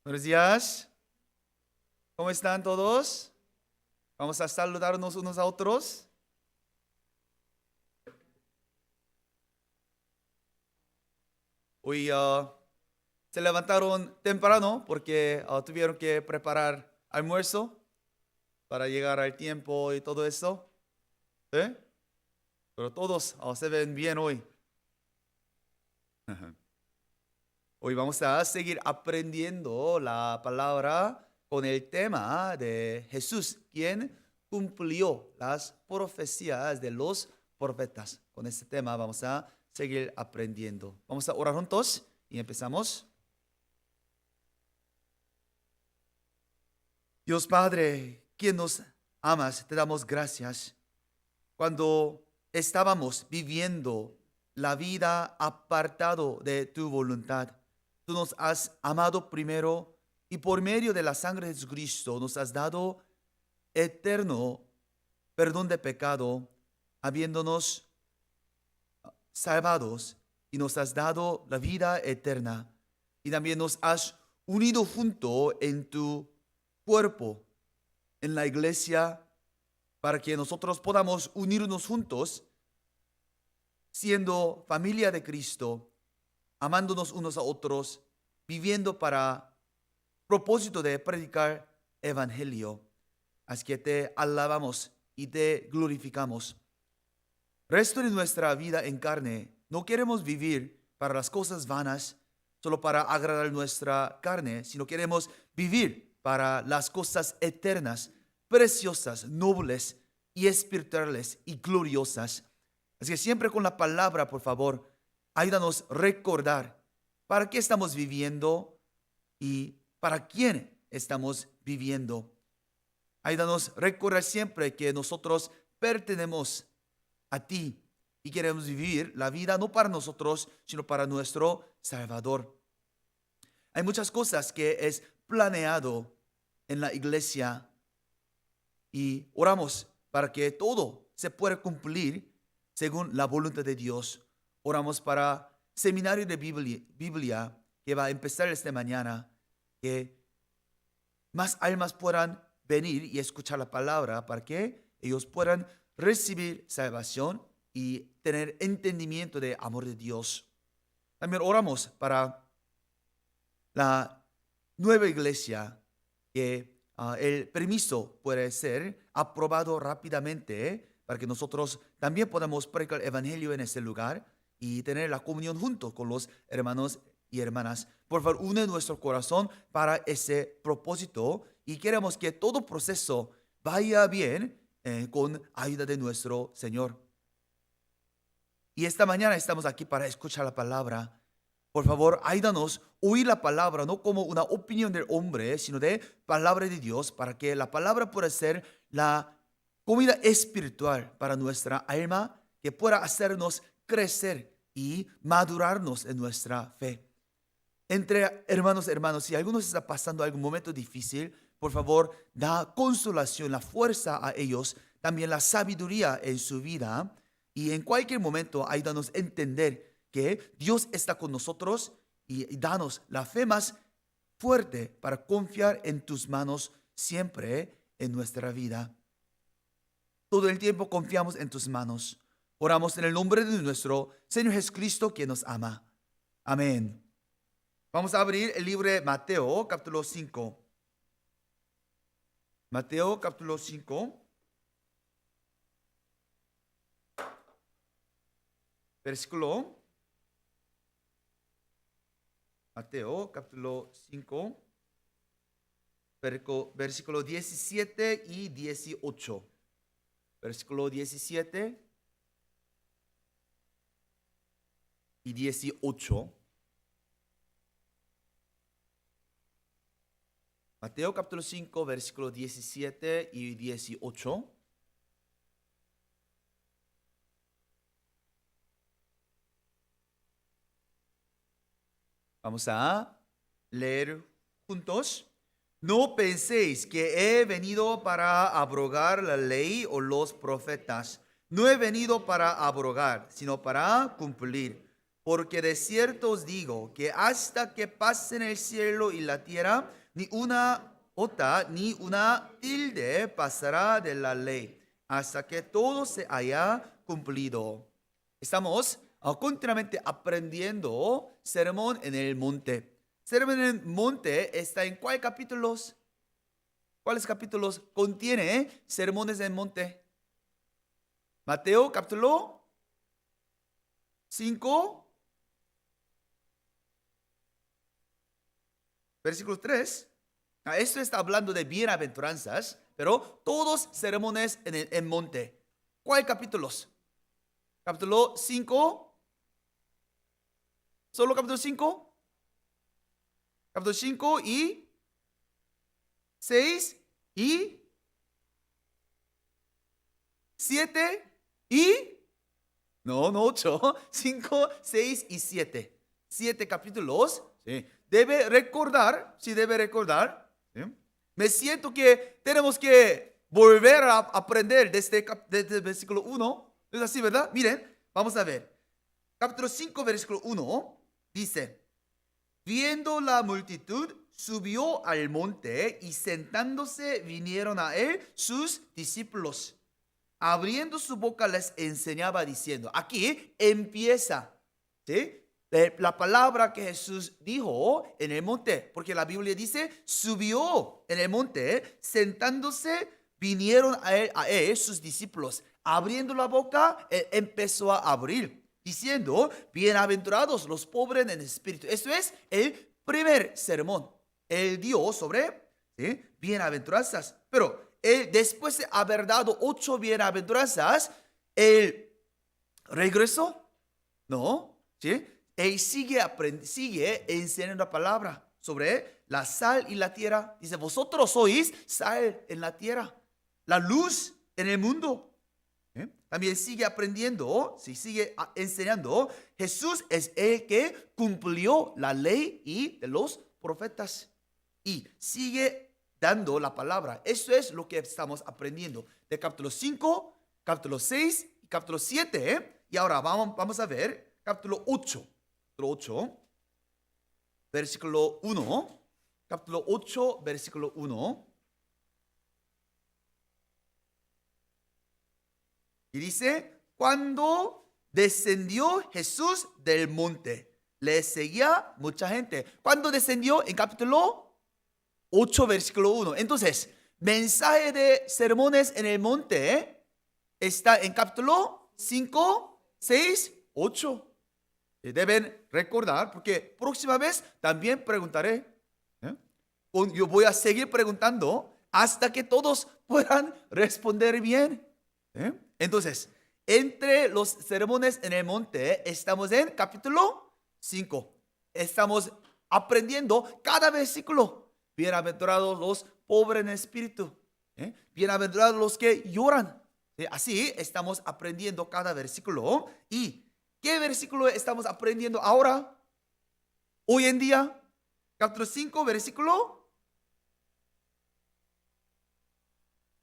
Buenos días. ¿Cómo están todos? Vamos a saludarnos unos a otros. Hoy se levantaron temprano porque tuvieron que preparar almuerzo para llegar al tiempo y todo eso. ¿Eh? Pero todos se ven bien hoy. Hoy vamos a seguir aprendiendo la palabra con el tema de Jesús, quien cumplió las profecías de los profetas. Con este tema vamos a seguir aprendiendo. Vamos a orar juntos y empezamos. Dios Padre, quien nos amas, te damos gracias. Cuando estábamos viviendo la vida apartado de tu voluntad, tú nos has amado primero y por medio de la sangre de Jesucristo nos has dado eterno perdón de pecado, habiéndonos salvados y nos has dado la vida eterna. Y también nos has unido junto en tu cuerpo, en la iglesia, para que nosotros podamos unirnos juntos, siendo familia de Cristo, amándonos unos a otros, viviendo para propósito de predicar evangelio. Así que te alabamos y te glorificamos. Resto de nuestra vida en carne, no queremos vivir para las cosas vanas, solo para agradar nuestra carne, sino queremos vivir para las cosas eternas, preciosas, nobles y espirituales y gloriosas. Así que siempre con la palabra, por favor, ayúdanos a recordar para qué estamos viviendo y para quién estamos viviendo. Ayúdanos a recordar siempre que nosotros pertenecemos a ti y queremos vivir la vida no para nosotros, sino para nuestro Salvador. Hay muchas cosas que es planeado en la iglesia y oramos para que todo se pueda cumplir según la voluntad de Dios. Oramos para seminario de Biblia que va a empezar esta mañana, que más almas puedan venir y escuchar la palabra para que ellos puedan recibir salvación y tener entendimiento de amor de Dios. También oramos para la nueva iglesia, que el permiso puede ser aprobado rápidamente, para que nosotros también podamos predicar el evangelio en ese lugar y tener la comunión junto con los hermanos y hermanas. Por favor, une nuestro corazón para ese propósito y queremos que todo proceso vaya bien con ayuda de nuestro Señor. Y esta mañana estamos aquí para escuchar la palabra. Por favor, ayúdanos a oír la palabra no como una opinión del hombre, sino de palabra de Dios, para que la palabra pueda ser la comida espiritual para nuestra alma, que pueda hacernos crecer y madurarnos en nuestra fe. Entre hermanos, si alguno está pasando algún momento difícil, por favor, da consolación, la fuerza a ellos, también la sabiduría en su vida. Y en cualquier momento, ayúdanos a entender que Dios está con nosotros y danos la fe más fuerte para confiar en tus manos siempre en nuestra vida. Todo el tiempo confiamos en tus manos. Oramos en el nombre de nuestro Señor Jesucristo, que nos ama. Amén. Vamos a abrir el libro de Mateo, capítulo 5. Mateo, capítulo 5. Mateo, capítulo 5, versículo 17 y 18. Versículo 17 y 18. Mateo capítulo 5, versículo 17 y 18. Vamos a leer juntos. No penséis que he venido para abrogar la ley o los profetas. No he venido para abrogar, sino para cumplir. Porque de cierto os digo que hasta que pasen el cielo y la tierra, ni una jota ni una tilde pasará de la ley, hasta que todo se haya cumplido. Estamos continuamente aprendiendo sermón en el monte. Sermón en el monte está en ¿cuáles capítulos? ¿Cuáles capítulos contiene sermones en el monte? Mateo capítulo 5. Versículo 3. Esto está hablando de bienaventuranzas, pero todos sermones en el monte. ¿Cuáles capítulos? Capítulo 5. ¿Solo capítulo 5? Capítulo 5 y 6 y 7 y... No, 8. 5, 6 y 7. 7 capítulos. Sí. Debe recordar, sí debe recordar. ¿Sí? Me siento que tenemos que volver a aprender desde el versículo 1. ¿Es así, verdad? Miren, vamos a ver. Capítulo 5, versículo 1, dice: viendo la multitud, subió al monte y sentándose vinieron a él sus discípulos. Abriendo su boca les enseñaba diciendo. Aquí empieza, ¿sí?, la palabra que Jesús dijo en el monte, porque la Biblia dice subió en el monte, sentándose vinieron a él sus discípulos, abriendo la boca empezó a abrir, diciendo: bienaventurados los pobres en espíritu. Esto es el primer sermón. Él dio sobre, ¿sí?, bienaventuranzas, pero él, después de haber dado 8 bienaventuranzas, él regresó, ¿no? ¿Sí? Él sigue enseñando la palabra sobre la sal y la tierra. Dice: vosotros sois sal en la tierra, la luz en el mundo. También sigue aprendiendo, sigue enseñando. Jesús es el que cumplió la ley y de los profetas. Y sigue dando la palabra. Eso es lo que estamos aprendiendo de capítulo 5, capítulo 6 y capítulo 7. Y ahora vamos a ver capítulo 8. Capítulo 8, versículo 1. Capítulo 8, versículo 1. Y dice: cuando descendió Jesús del monte, le seguía mucha gente. ¿Cuándo descendió? En capítulo 8, versículo 1. Entonces, mensaje de sermones en el monte está en capítulo 5, 6, 8. Deben recordar, porque próxima vez también preguntaré. Yo voy a seguir preguntando hasta que todos puedan responder bien. Entonces, entre los sermones en el monte estamos en capítulo 5. Estamos aprendiendo cada versículo. Bienaventurados los pobres en espíritu. Bienaventurados los que lloran. Así estamos aprendiendo cada versículo. ¿Y qué versículo estamos aprendiendo ahora? Hoy en día, capítulo 5, versículo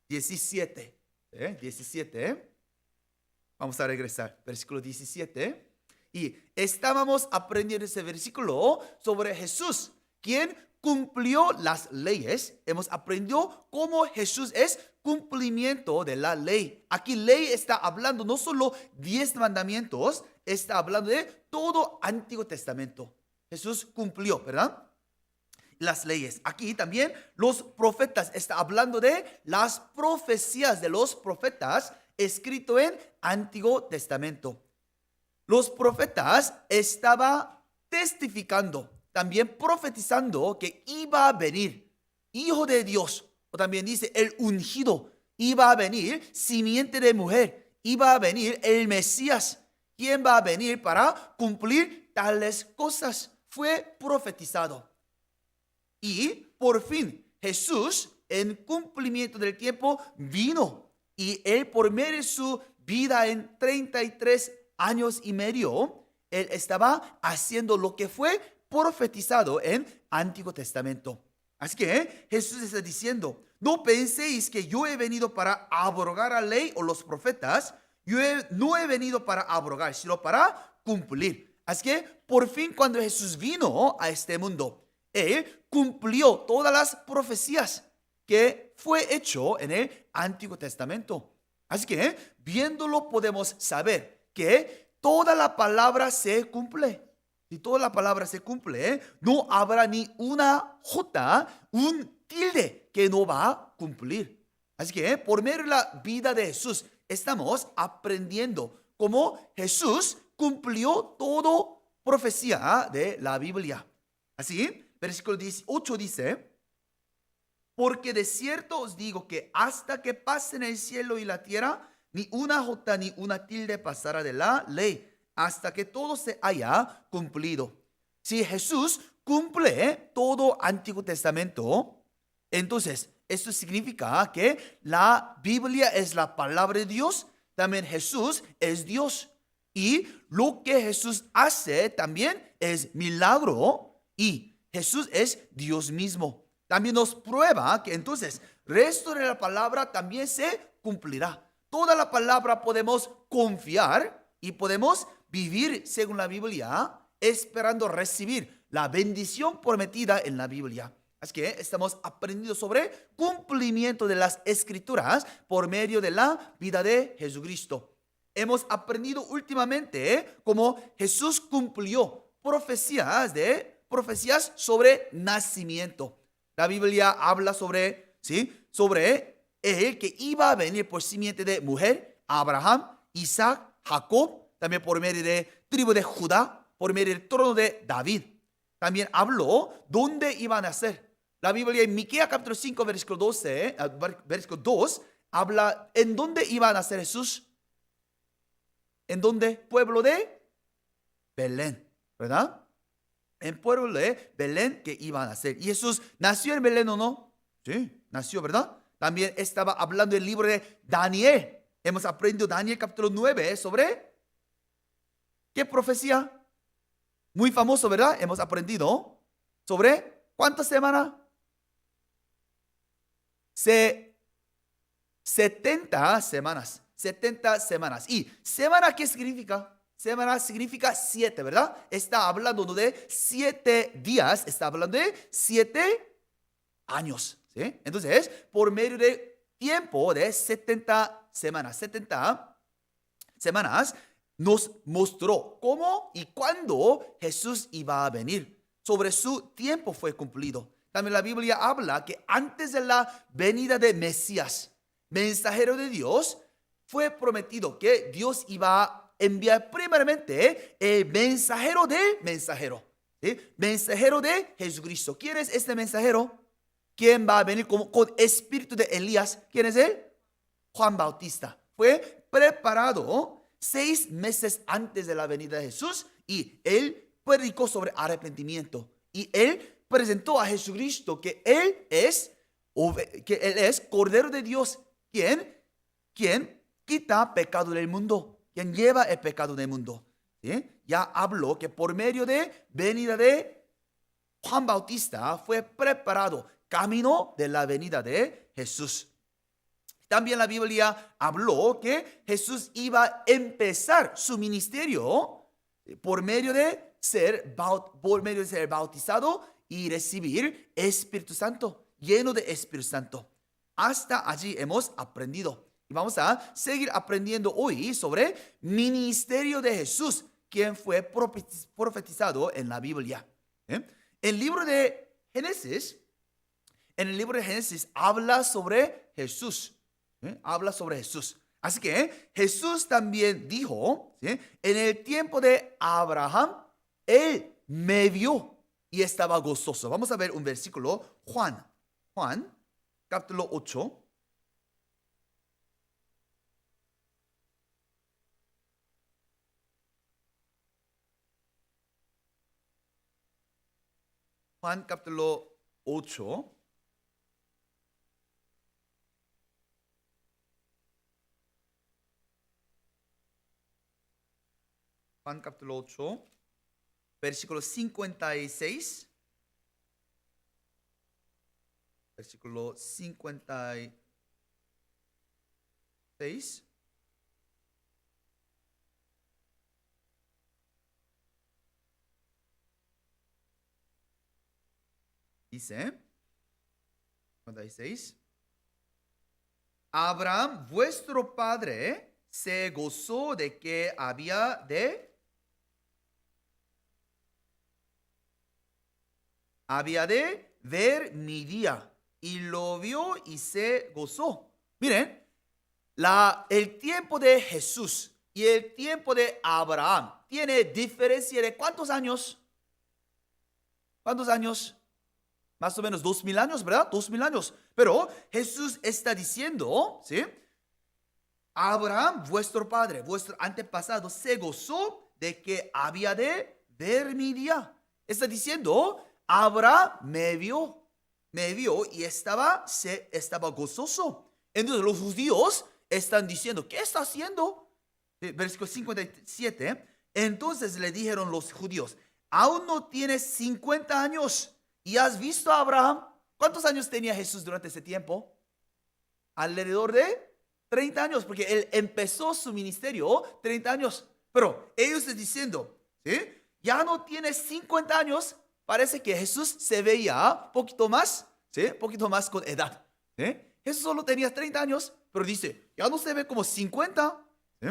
17. 17. Vamos a regresar. Versículo 17. Y estábamos aprendiendo ese versículo sobre Jesús, quien cumplió las leyes. Hemos aprendido cómo Jesús es cumplimiento de la ley. Aquí ley está hablando no solo 10 mandamientos, está hablando de todo Antiguo Testamento. Jesús cumplió, ¿verdad?, las leyes. Aquí también los profetas, está hablando de las profecías de los profetas escrito en Antiguo Testamento. Los profetas estaban testificando, también profetizando que iba a venir Hijo de Dios, o también dice el ungido, iba a venir simiente de mujer, iba a venir el Mesías, quien va a venir para cumplir tales cosas. Fue profetizado. Y por fin Jesús, en cumplimiento del tiempo, vino. Y él, por medio de su vida en 33 años y medio, él estaba haciendo lo que fue profetizado en Antiguo Testamento. Así que Jesús está diciendo: no penséis que yo he venido para abrogar la ley o los profetas. No he venido para abrogar, sino para cumplir. Así que por fin cuando Jesús vino a este mundo, Él cumplió todas las profecías que fue hecho en el Antiguo Testamento. Así que viéndolo podemos saber que toda la palabra se cumple. Si toda la palabra se cumple, no habrá ni una jota, un tilde que no va a cumplir. Así que por medio de la vida de Jesús estamos aprendiendo cómo Jesús cumplió toda profecía de la Biblia. Así, versículo 18 dice: porque de cierto os digo que hasta que pasen el cielo y la tierra, ni una jota ni una tilde pasará de la ley, hasta que todo se haya cumplido. Si Jesús cumple todo Antiguo Testamento, entonces esto significa que la Biblia es la palabra de Dios, también Jesús es Dios. Y lo que Jesús hace también es milagro y Jesús es Dios mismo. También nos prueba que entonces el resto de la palabra también se cumplirá. Toda la palabra podemos confiar y podemos vivir según la Biblia, esperando recibir la bendición prometida en la Biblia. Así que estamos aprendiendo sobre cumplimiento de las Escrituras por medio de la vida de Jesucristo. Hemos aprendido últimamente cómo Jesús cumplió profecías sobre nacimiento. La Biblia habla sobre él que iba a venir por simiente de mujer, Abraham, Isaac, Jacob, también por medio de tribu de Judá, por medio del trono de David. También habló dónde iba a nacer. La Biblia en Miqueas capítulo 5, versículo 12, versículo 2, habla en dónde iba a nacer Jesús. ¿En dónde? Pueblo de Belén, ¿verdad? En pueblo de Belén que iba a nacer. ¿Y Jesús nació en Belén o no? Sí, nació, ¿verdad? También estaba hablando del libro de Daniel. Hemos aprendido Daniel capítulo 9 sobre ¿qué profecía? Muy famoso, ¿verdad? Hemos aprendido sobre ¿cuántas semanas? 70 semanas. 70 semanas. ¿Y semana qué significa? Semana significa 7, ¿verdad? Está hablando de 7 días, está hablando de 7 años, ¿sí? Entonces, por medio de tiempo de 70 semanas, nos mostró cómo y cuándo Jesús iba a venir. Sobre su tiempo fue cumplido. También la Biblia habla que antes de la venida de Mesías, mensajero de Dios, fue prometido que Dios iba a enviar primeramente el mensajero del mensajero, ¿sí? Mensajero de Jesucristo. ¿Quién es este mensajero? ¿Quién va a venir con espíritu de Elías? ¿Quién es él? Juan Bautista. Fue preparado 6 meses antes de la venida de Jesús y él predicó sobre arrepentimiento y él presentó a Jesucristo que él es Cordero de Dios, quien quita pecado del mundo, quien lleva el pecado del mundo. ¿Sí? Ya habló que por medio de venida de Juan Bautista fue preparado camino de la venida de Jesús. También la Biblia habló que Jesús iba a empezar su ministerio por medio de ser bautizado y recibir Espíritu Santo, lleno de Espíritu Santo. Hasta allí hemos aprendido. Y vamos a seguir aprendiendo hoy sobre ministerio de Jesús, quien fue profetizado en la Biblia. En el libro de Génesis, habla sobre Jesús. Habla sobre Jesús. Así que Jesús también dijo, ¿sí? En el tiempo de Abraham, él me vio y estaba gozoso. Vamos a ver un versículo, Juan capítulo 8. Juan capítulo 8. Juan capítulo 8, versículo 56. Versículo 56. Dice, 56. Abraham, vuestro padre, se gozó de que había de ver mi día, y lo vio y se gozó. Miren, el tiempo de Jesús y el tiempo de Abraham tiene diferencia de ¿cuántos años? ¿Cuántos años? Más o menos 2000 años, ¿verdad? 2000 años. Pero Jesús está diciendo, ¿sí? Abraham, vuestro padre, vuestro antepasado, se gozó de que había de ver mi día. Está diciendo, Abraham me vio y estaba gozoso. Entonces los judíos están diciendo, ¿qué está haciendo? Versículo 57. Entonces le dijeron los judíos, aún no tienes 50 años y has visto a Abraham. ¿Cuántos años tenía Jesús durante ese tiempo? Alrededor de 30 años, porque él empezó su ministerio 30 años. Pero ellos están diciendo, ¿sí? Ya no tienes 50 años. Parece que Jesús se veía poquito más, ¿sí? Poquito más con edad, ¿sí? Jesús solo tenía 30 años, pero dice, ya no se ve como 50, ¿sí?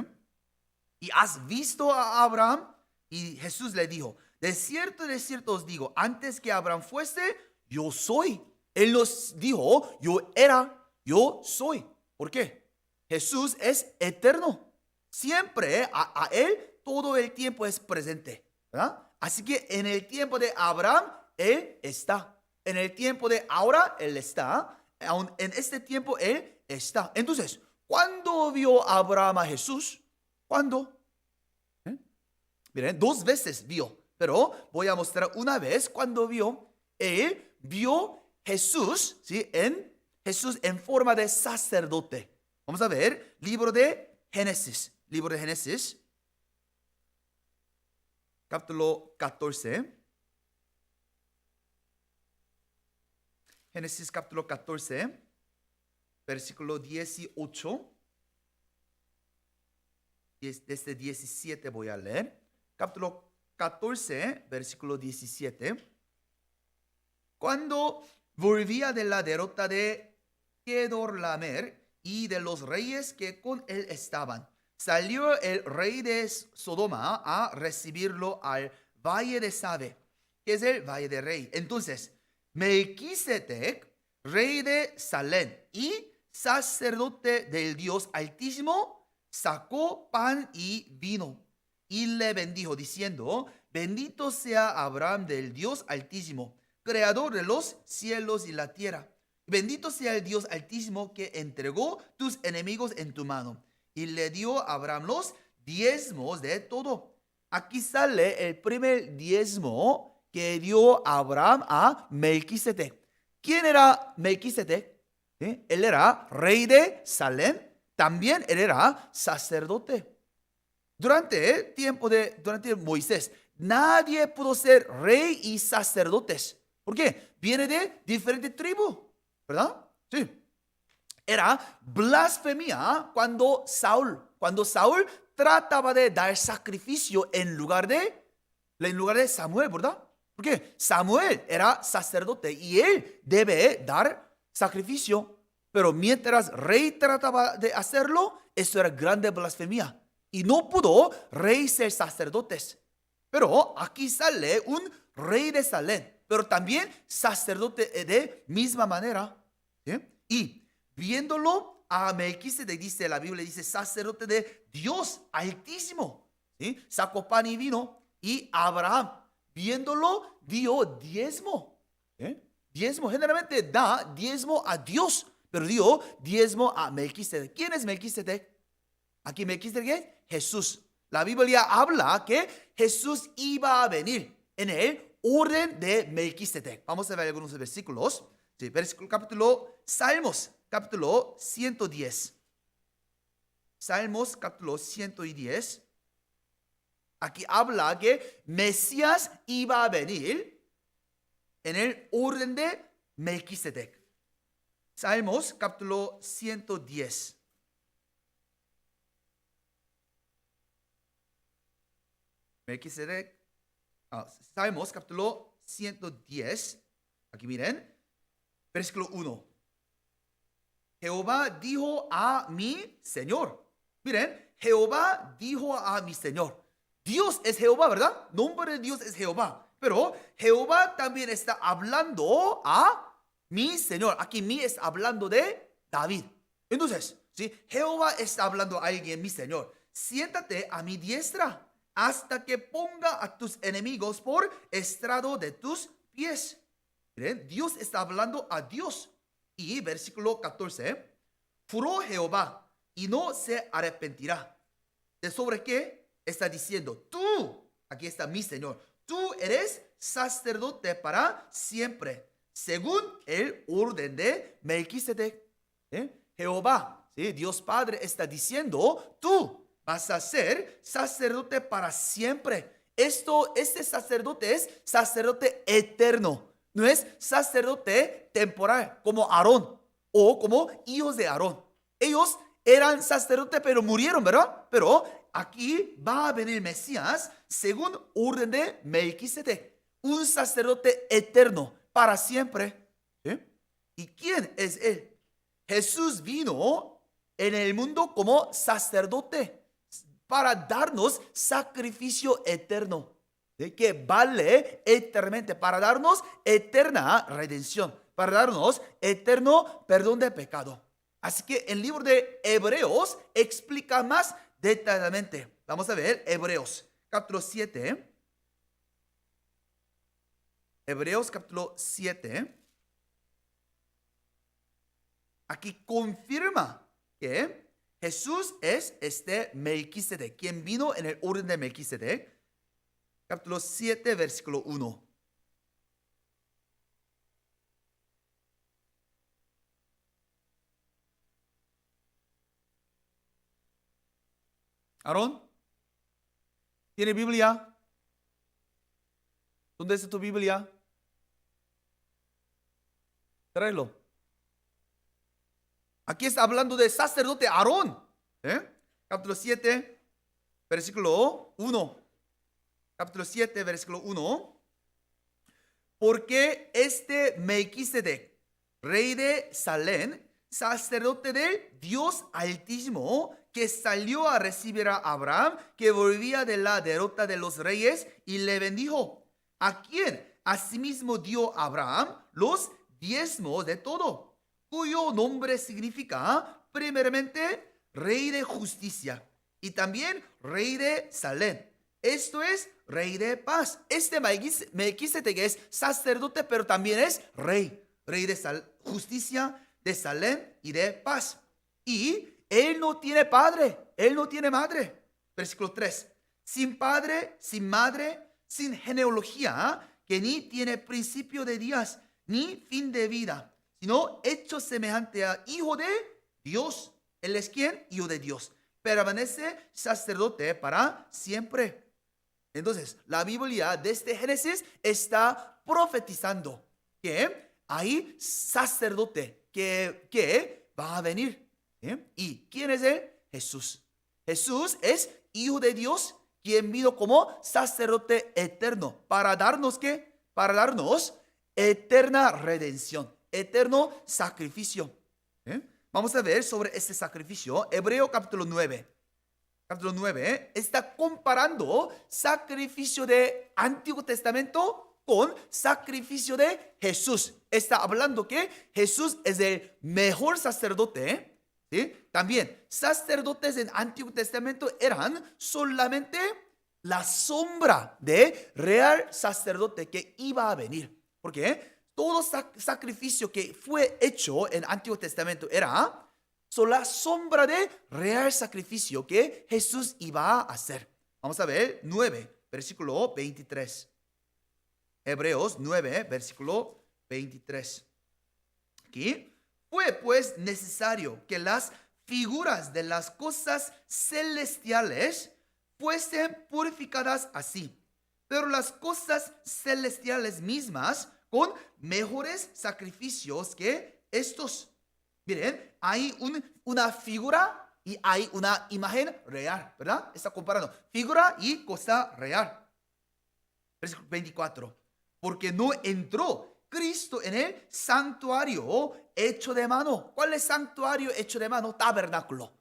Y has visto a Abraham. Y Jesús le dijo, de cierto os digo, antes que Abraham fuese, yo soy. Él nos dijo, yo era, yo soy. ¿Por qué? Jesús es eterno. Siempre a Él todo el tiempo es presente, ¿verdad? Así que en el tiempo de Abraham, Él está. En el tiempo de ahora, Él está. Aún en este tiempo, Él está. Entonces, ¿cuándo vio Abraham a Jesús? ¿Cuándo? Miren, 2 veces vio. Pero voy a mostrar una vez cuando vio. Él vio Jesús, ¿sí? Jesús en forma de sacerdote. Vamos a ver, libro de Génesis. Libro de Génesis, capítulo 14. Génesis capítulo 14, versículo 18. Desde 17 voy a leer. Capítulo 14, versículo 17. Cuando volvía de la derrota de Kedorlaomer y de los reyes que con él estaban, salió el rey de Sodoma a recibirlo al valle de Sabe, que es el valle de rey. Entonces, Melquisedec, rey de Salem y sacerdote del Dios Altísimo, sacó pan y vino y le bendijo, diciendo, bendito sea Abraham del Dios Altísimo, creador de los cielos y la tierra. Bendito sea el Dios Altísimo que entregó tus enemigos en tu mano. Y le dio a Abraham los diezmos de todo. Aquí sale el primer diezmo que dio Abraham a Melquisedec. ¿Quién era Melquisedec? ¿Sí? Él era rey de Salem. También él era sacerdote. Durante el tiempo de Moisés, nadie pudo ser rey y sacerdotes. ¿Por qué? Viene de diferentes tribus, ¿verdad? Sí. Era blasfemia cuando Saúl trataba de dar sacrificio en lugar de Samuel, ¿verdad? Porque Samuel era sacerdote y él debe dar sacrificio, pero mientras rey trataba de hacerlo, eso era grande blasfemia y no pudo rey ser sacerdotes. Pero aquí sale un rey de Salem, pero también sacerdote de misma manera, ¿sí? Y viéndolo a Melquisedec, dice la Biblia, dice sacerdote de Dios Altísimo, ¿sí? Sacó pan y vino. Y Abraham, viéndolo, dio diezmo, ¿sí? Diezmo, generalmente da diezmo a Dios, pero dio diezmo a Melquisedec. ¿Quién es Melquisedec? Aquí Melquisedec es Jesús. La Biblia habla que Jesús iba a venir en el orden de Melquisedec. Vamos a ver algunos versículos. Sí, Salmos, capítulo 110. Salmos, capítulo 110. Aquí habla que Mesías iba a venir en el orden de Melquisedec. Salmos, capítulo 110. Melquisedec. Salmos, capítulo 110. Aquí miren, versículo 1. Jehová dijo a mi Señor. Miren, Jehová dijo a mi Señor. Dios es Jehová, ¿verdad? Nombre de Dios es Jehová. Pero Jehová también está hablando a mi Señor. Aquí mi es hablando de David. Entonces, ¿sí? Jehová está hablando a alguien, mi Señor. Siéntate a mi diestra hasta que ponga a tus enemigos por estrado de tus pies. Miren, Dios está hablando a Dios. Y versículo 14. Juró Jehová y no se arrepentirá. ¿De sobre qué? Está diciendo, tú, aquí está mi Señor, tú eres sacerdote para siempre, según el orden de Melquisedec. Jehová, ¿sí? Dios Padre está diciendo, tú vas a ser sacerdote para siempre. Este sacerdote es sacerdote eterno. No es sacerdote temporal como Aarón o como hijos de Aarón. Ellos eran sacerdotes pero murieron, ¿verdad? Pero aquí va a venir Mesías según orden de Melquisedec. Un sacerdote eterno para siempre. ¿Sí? ¿Y quién es él? Jesús vino en el mundo como sacerdote para darnos sacrificio eterno, que vale eternamente, para darnos eterna redención, para darnos eterno perdón de pecado. Así que el libro de Hebreos explica más detalladamente. Vamos a ver Hebreos capítulo 7. Hebreos capítulo 7. Aquí confirma que Jesús es este Melquisedec, quien vino en el orden de Melquisedec. Capítulo 7, versículo 1. Aarón, ¿tiene Biblia? ¿Dónde está tu Biblia? Tráelo. Aquí está hablando de sacerdote Aarón. Capítulo 7, versículo 1. Capítulo 7, versículo 1. Porque este Melquisedec, rey de Salem, sacerdote del Dios Altísimo, que salió a recibir a Abraham, que volvía de la derrota de los reyes, y le bendijo, a quien asimismo dio a Abraham los diezmos de todo, cuyo nombre significa primeramente rey de justicia y también rey de Salem. Esto es rey de paz. Este Melquisedec es sacerdote, pero también es rey de justicia, de Salem y de paz. Y él no tiene padre, él no tiene madre. Versículo 3. Sin padre, sin madre, sin genealogía, que ni tiene principio de días, ni fin de vida, sino hecho semejante a hijo de Dios. Él es quien, hijo de Dios. Permanece sacerdote para siempre. Entonces, la Biblia desde Génesis está profetizando que hay sacerdote que va a venir. ¿Y quién es él? Jesús. Jesús es hijo de Dios, quien vino como sacerdote eterno. ¿Para darnos qué? Para darnos eterna redención, eterno sacrificio. Vamos a ver sobre este sacrificio. Hebreo capítulo 9. Capítulo 9 está comparando sacrificio de Antiguo Testamento con sacrificio de Jesús. Está hablando que Jesús es el mejor sacerdote. ¿Sí? También sacerdotes en Antiguo Testamento eran solamente la sombra de real sacerdote que iba a venir. Porque todo sacrificio que fue hecho en Antiguo Testamento era la sombra de real sacrificio que Jesús iba a hacer. Vamos a ver 9, versículo 23. Hebreos 9, versículo 23. Aquí. Fue pues necesario que las figuras de las cosas celestiales fuesen purificadas así, pero las cosas celestiales mismas con mejores sacrificios que estos. Miren, hay una figura y hay una imagen real, ¿verdad? Está comparando figura y cosa real. Versículo 24. Porque no entró Cristo en el santuario hecho de mano. ¿Cuál es santuario hecho de mano? Tabernáculo.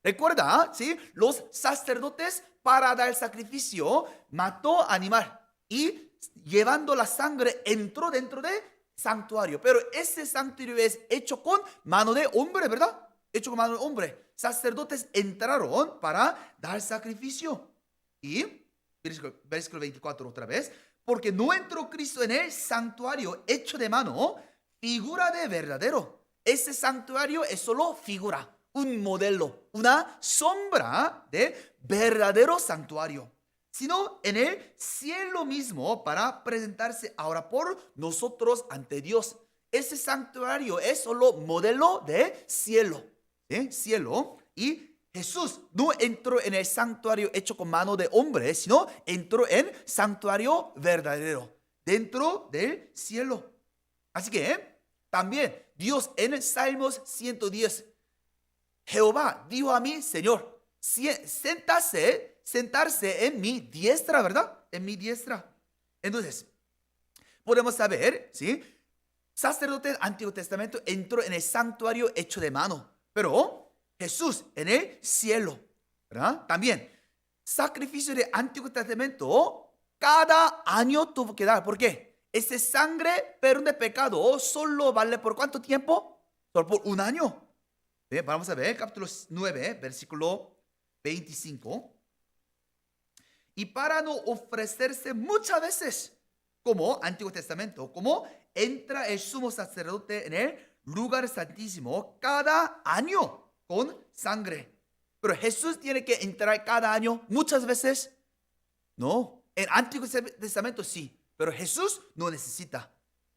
Recuerda, ¿sí? Los sacerdotes para dar sacrificio mató animal y llevando la sangre entró dentro de santuario. Pero ese santuario es hecho con mano de hombre, ¿verdad? Hecho con mano de hombre. Sacerdotes entraron para dar sacrificio. Y versículo 24 otra vez. Porque no entró Cristo en el santuario hecho de mano, figura de verdadero. Ese santuario es solo figura, un modelo, una sombra de verdadero santuario, sino en el cielo mismo para presentarse ahora por nosotros ante Dios. Ese santuario es solo modelo de cielo, cielo. Y Jesús no entró en el santuario hecho con mano de hombre, sino entró en santuario verdadero, dentro del cielo. Así que también Dios en Salmos 110, Jehová dijo a mí, Señor, sentarse en mi diestra, ¿verdad? En mi diestra. Entonces, podemos saber, ¿sí? Sacerdote del Antiguo Testamento entró en el santuario hecho de mano, pero Jesús en el cielo, ¿verdad? También, sacrificio del Antiguo Testamento cada año tuvo que dar. ¿Por qué? Ese sangre, perdón de pecado, solo vale ¿por cuánto tiempo? Solo por un año. Bien, vamos a ver, capítulo 9, versículo 25. Y para no ofrecerse muchas veces, como Antiguo Testamento, como entra el sumo sacerdote en el lugar santísimo cada año con sangre. Pero Jesús tiene que entrar cada año muchas veces. No, en Antiguo Testamento sí, pero Jesús no necesita.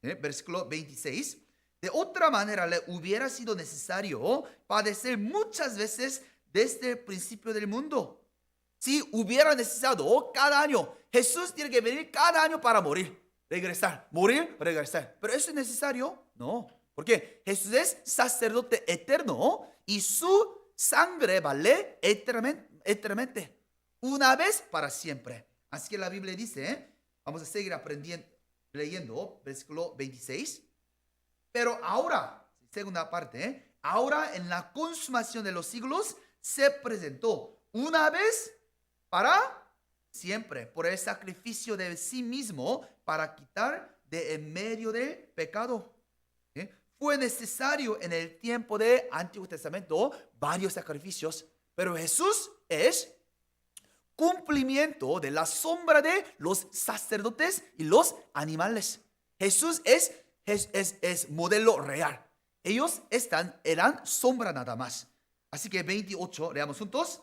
Versículo 26. De otra manera le hubiera sido necesario padecer muchas veces desde el principio del mundo. Si hubiera necesitado cada año, Jesús tiene que venir cada año para morir, regresar, morir, regresar. Pero eso es necesario, no, porque Jesús es sacerdote eterno y su sangre vale eternamente, una vez para siempre. Así que la Biblia dice, vamos a seguir aprendiendo, leyendo, versículo 26. Pero ahora, segunda parte, ahora en la consumación de los siglos se presentó una vez para siempre por el sacrificio de sí mismo para quitar de en medio del pecado. Fue necesario en el tiempo del Antiguo Testamento varios sacrificios, pero Jesús es cumplimiento de la sombra de los sacerdotes y los animales. Jesús es modelo real. Ellos eran sombra nada más. Así que 28, leamos juntos.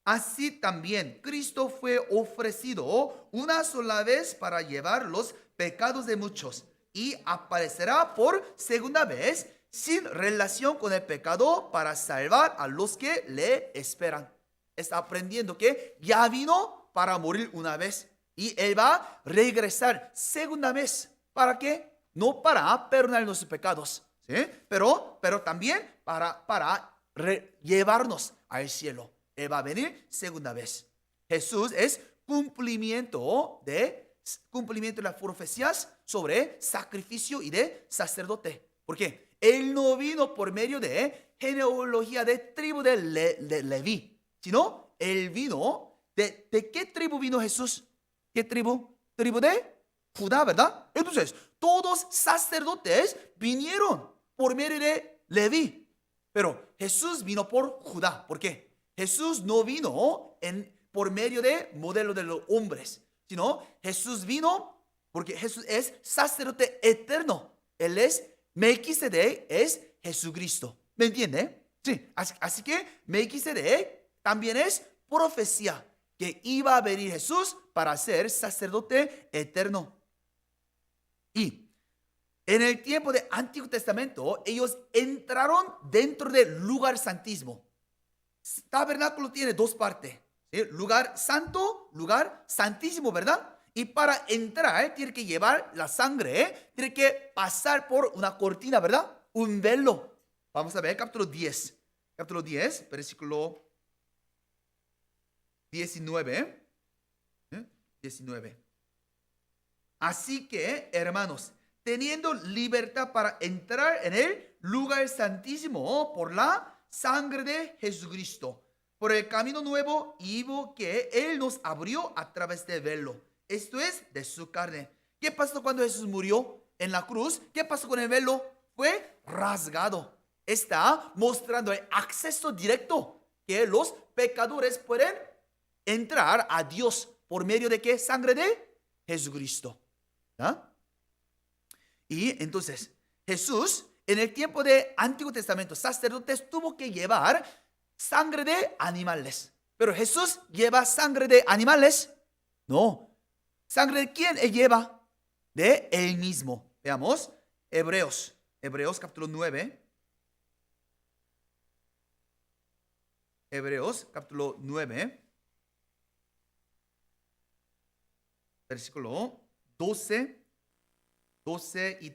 Así también Cristo fue ofrecido una sola vez para llevar los pecados de muchos y aparecerá por segunda vez sin relación con el pecado para salvar a los que le esperan. Está aprendiendo que ya vino para morir una vez y Él va a regresar segunda vez. ¿Para qué? No para perdonar nuestros pecados, ¿sí? Pero también para llevarnos al cielo. Él va a venir segunda vez. Jesús es cumplimiento de las profecías sobre sacrificio y de sacerdote. ¿Por qué? Él no vino por medio de genealogía de tribu de Leví, sino Él vino ¿de qué tribu vino Jesús? ¿Qué tribu? Tribu de Judá, ¿verdad? Entonces, todos sacerdotes vinieron por medio de Leví, pero Jesús vino por Judá. ¿Por qué? Jesús no vino por medio de modelo de los hombres, sino Jesús vino porque Jesús es sacerdote eterno. Él es Melquisedec, es Jesucristo. ¿Me entiende? Sí. Así que Melquisedec también es profecía que iba a venir Jesús para ser sacerdote eterno. Y en el tiempo del Antiguo Testamento, ellos entraron dentro del lugar santísimo. Tabernáculo tiene dos partes, ¿sí? Lugar santo, lugar santísimo, ¿verdad? Y para entrar, tiene que llevar la sangre, tiene que pasar por una cortina, ¿verdad? Un velo. Vamos a ver, capítulo 10. Capítulo 10, versículo 19. 19. Así que, hermanos, teniendo libertad para entrar en el lugar santísimo por la sangre de Jesucristo, por el camino nuevo y vivo que Él nos abrió a través del velo, esto es, de su carne. ¿Qué pasó cuando Jesús murió en la cruz? ¿Qué pasó con el velo? Fue rasgado. Está mostrando el acceso directo que los pecadores pueden entrar a Dios por medio de qué? Sangre de Jesucristo. ¿Ah? Y entonces Jesús en el tiempo de Antiguo Testamento, sacerdotes tuvo que llevar sangre de animales. Pero Jesús lleva sangre de animales. No. ¿Sangre de quién él lleva? De él mismo. Veamos. Hebreos capítulo 9. Hebreos capítulo 9. Versículo 12 y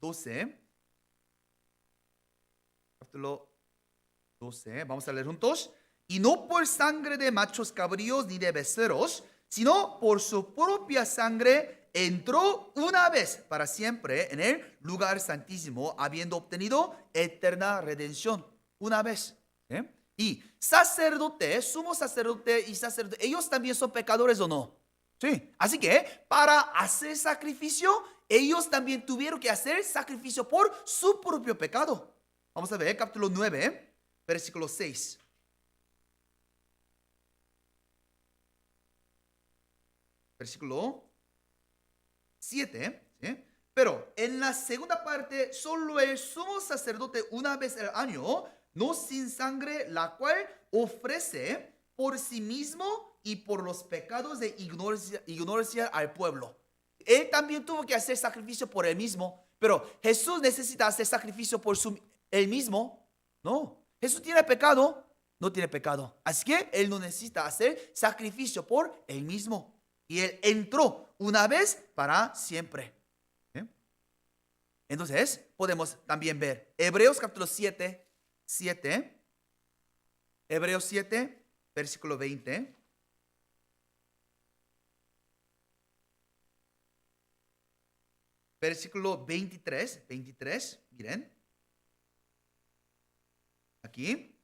12. Capítulo 12. Vamos a leer juntos. Y no por sangre de machos cabríos ni de becerros, sino por su propia sangre entró una vez para siempre en el lugar santísimo, habiendo obtenido eterna redención. Una vez. Y sacerdote, sumo sacerdote y sacerdote, ellos también son pecadores, ¿o no? Sí. Así que para hacer sacrificio, ellos también tuvieron que hacer sacrificio por su propio pecado. Vamos a ver capítulo 9, versículo 6. Versículo 7. ¿sí? Pero en la segunda parte, solo el sumo sacerdote una vez al año, no sin sangre, la cual ofrece por sí mismo y por los pecados de ignorancia al pueblo. Él también tuvo que hacer sacrificio por él mismo, pero Jesús necesita hacer sacrificio por él mismo. No, Jesús tiene pecado, no tiene pecado. Así que él no necesita hacer sacrificio por él mismo. Y él entró una vez para siempre. Entonces, podemos también ver Hebreos capítulo 7. Hebreos 7, versículo 20. Versículo 23, miren. Aquí.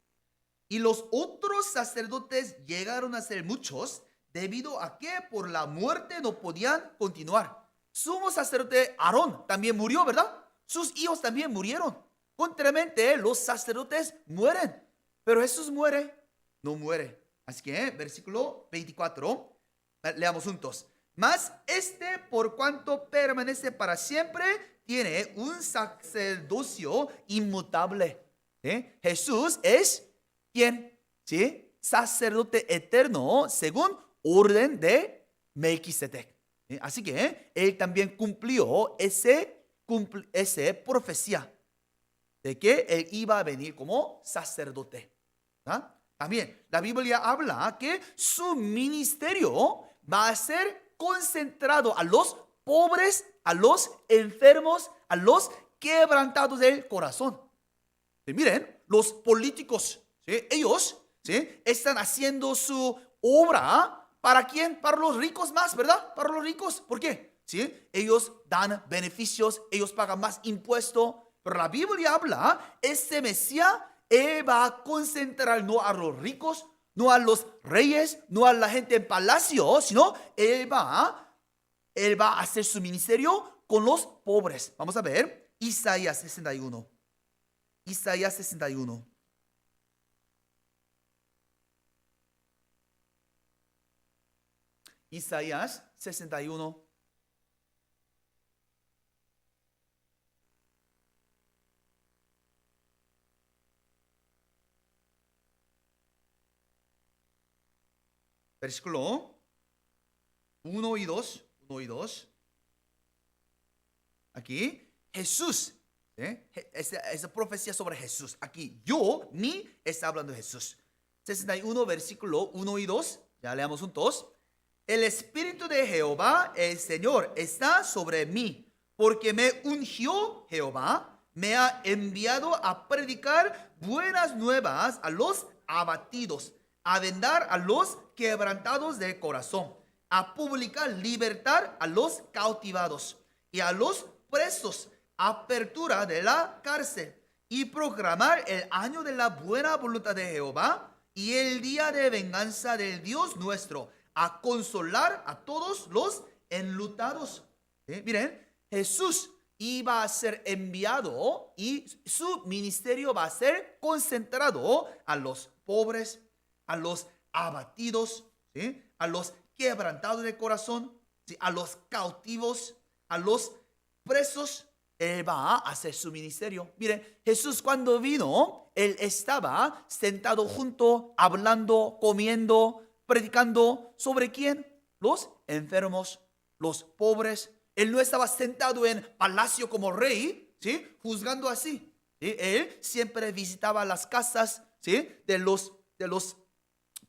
Y los otros sacerdotes llegaron a ser muchos, debido a que por la muerte no podían continuar. Sumo sacerdote Aarón también murió, ¿verdad? Sus hijos también murieron. Contrariamente, los sacerdotes mueren. Pero Jesús muere, no muere. Así que, versículo 24, leamos juntos. Mas por cuanto permanece para siempre, tiene un sacerdocio inmutable. Jesús es, ¿quién? ¿Sí? Sacerdote eterno, según orden de Melquisedec. Así que él también cumplió ese profecía de que él iba a venir como sacerdote. ¿Ah? También la Biblia habla que su ministerio va a ser concentrado a los pobres, a los enfermos, a los quebrantados del corazón. Y miren, los políticos, ¿sí? Ellos, ¿sí? Están haciendo su obra. ¿Para quién? Para los ricos más, ¿verdad? Para los ricos. ¿Por qué? ¿Sí? Ellos dan beneficios, ellos pagan más impuestos. Pero la Biblia habla, este Mesías, él va a concentrar no a los ricos, no a los reyes, no a la gente en palacio, sino él va a hacer su ministerio con los pobres. Vamos a ver Isaías 61. Isaías 61. Isaías 61. Versículo 1 y 2. 1 y 2. Aquí, Jesús. Esa profecía sobre Jesús. Aquí, está hablando de Jesús. 61, versículo 1 y 2. Ya leamos juntos. El Espíritu de Jehová, el Señor, está sobre mí, porque me ungió Jehová, me ha enviado a predicar buenas nuevas a los abatidos, a vendar a los quebrantados de corazón, a publicar libertad a los cautivados y a los presos, apertura de la cárcel y proclamar el año de la buena voluntad de Jehová y el día de venganza del Dios nuestro, a consolar a todos los enlutados. Miren, Jesús iba a ser enviado y su ministerio va a ser concentrado a los pobres, a los abatidos, ¿sí? A los quebrantados de corazón, ¿sí? A los cautivos, a los presos. Él va a hacer su ministerio. Miren, Jesús cuando vino, Él estaba sentado junto, hablando, comiendo, predicando. ¿Sobre quién? Los enfermos, los pobres. Él no estaba sentado en palacio como rey, ¿sí? Juzgando así, ¿sí? Él siempre visitaba las casas, ¿sí? de los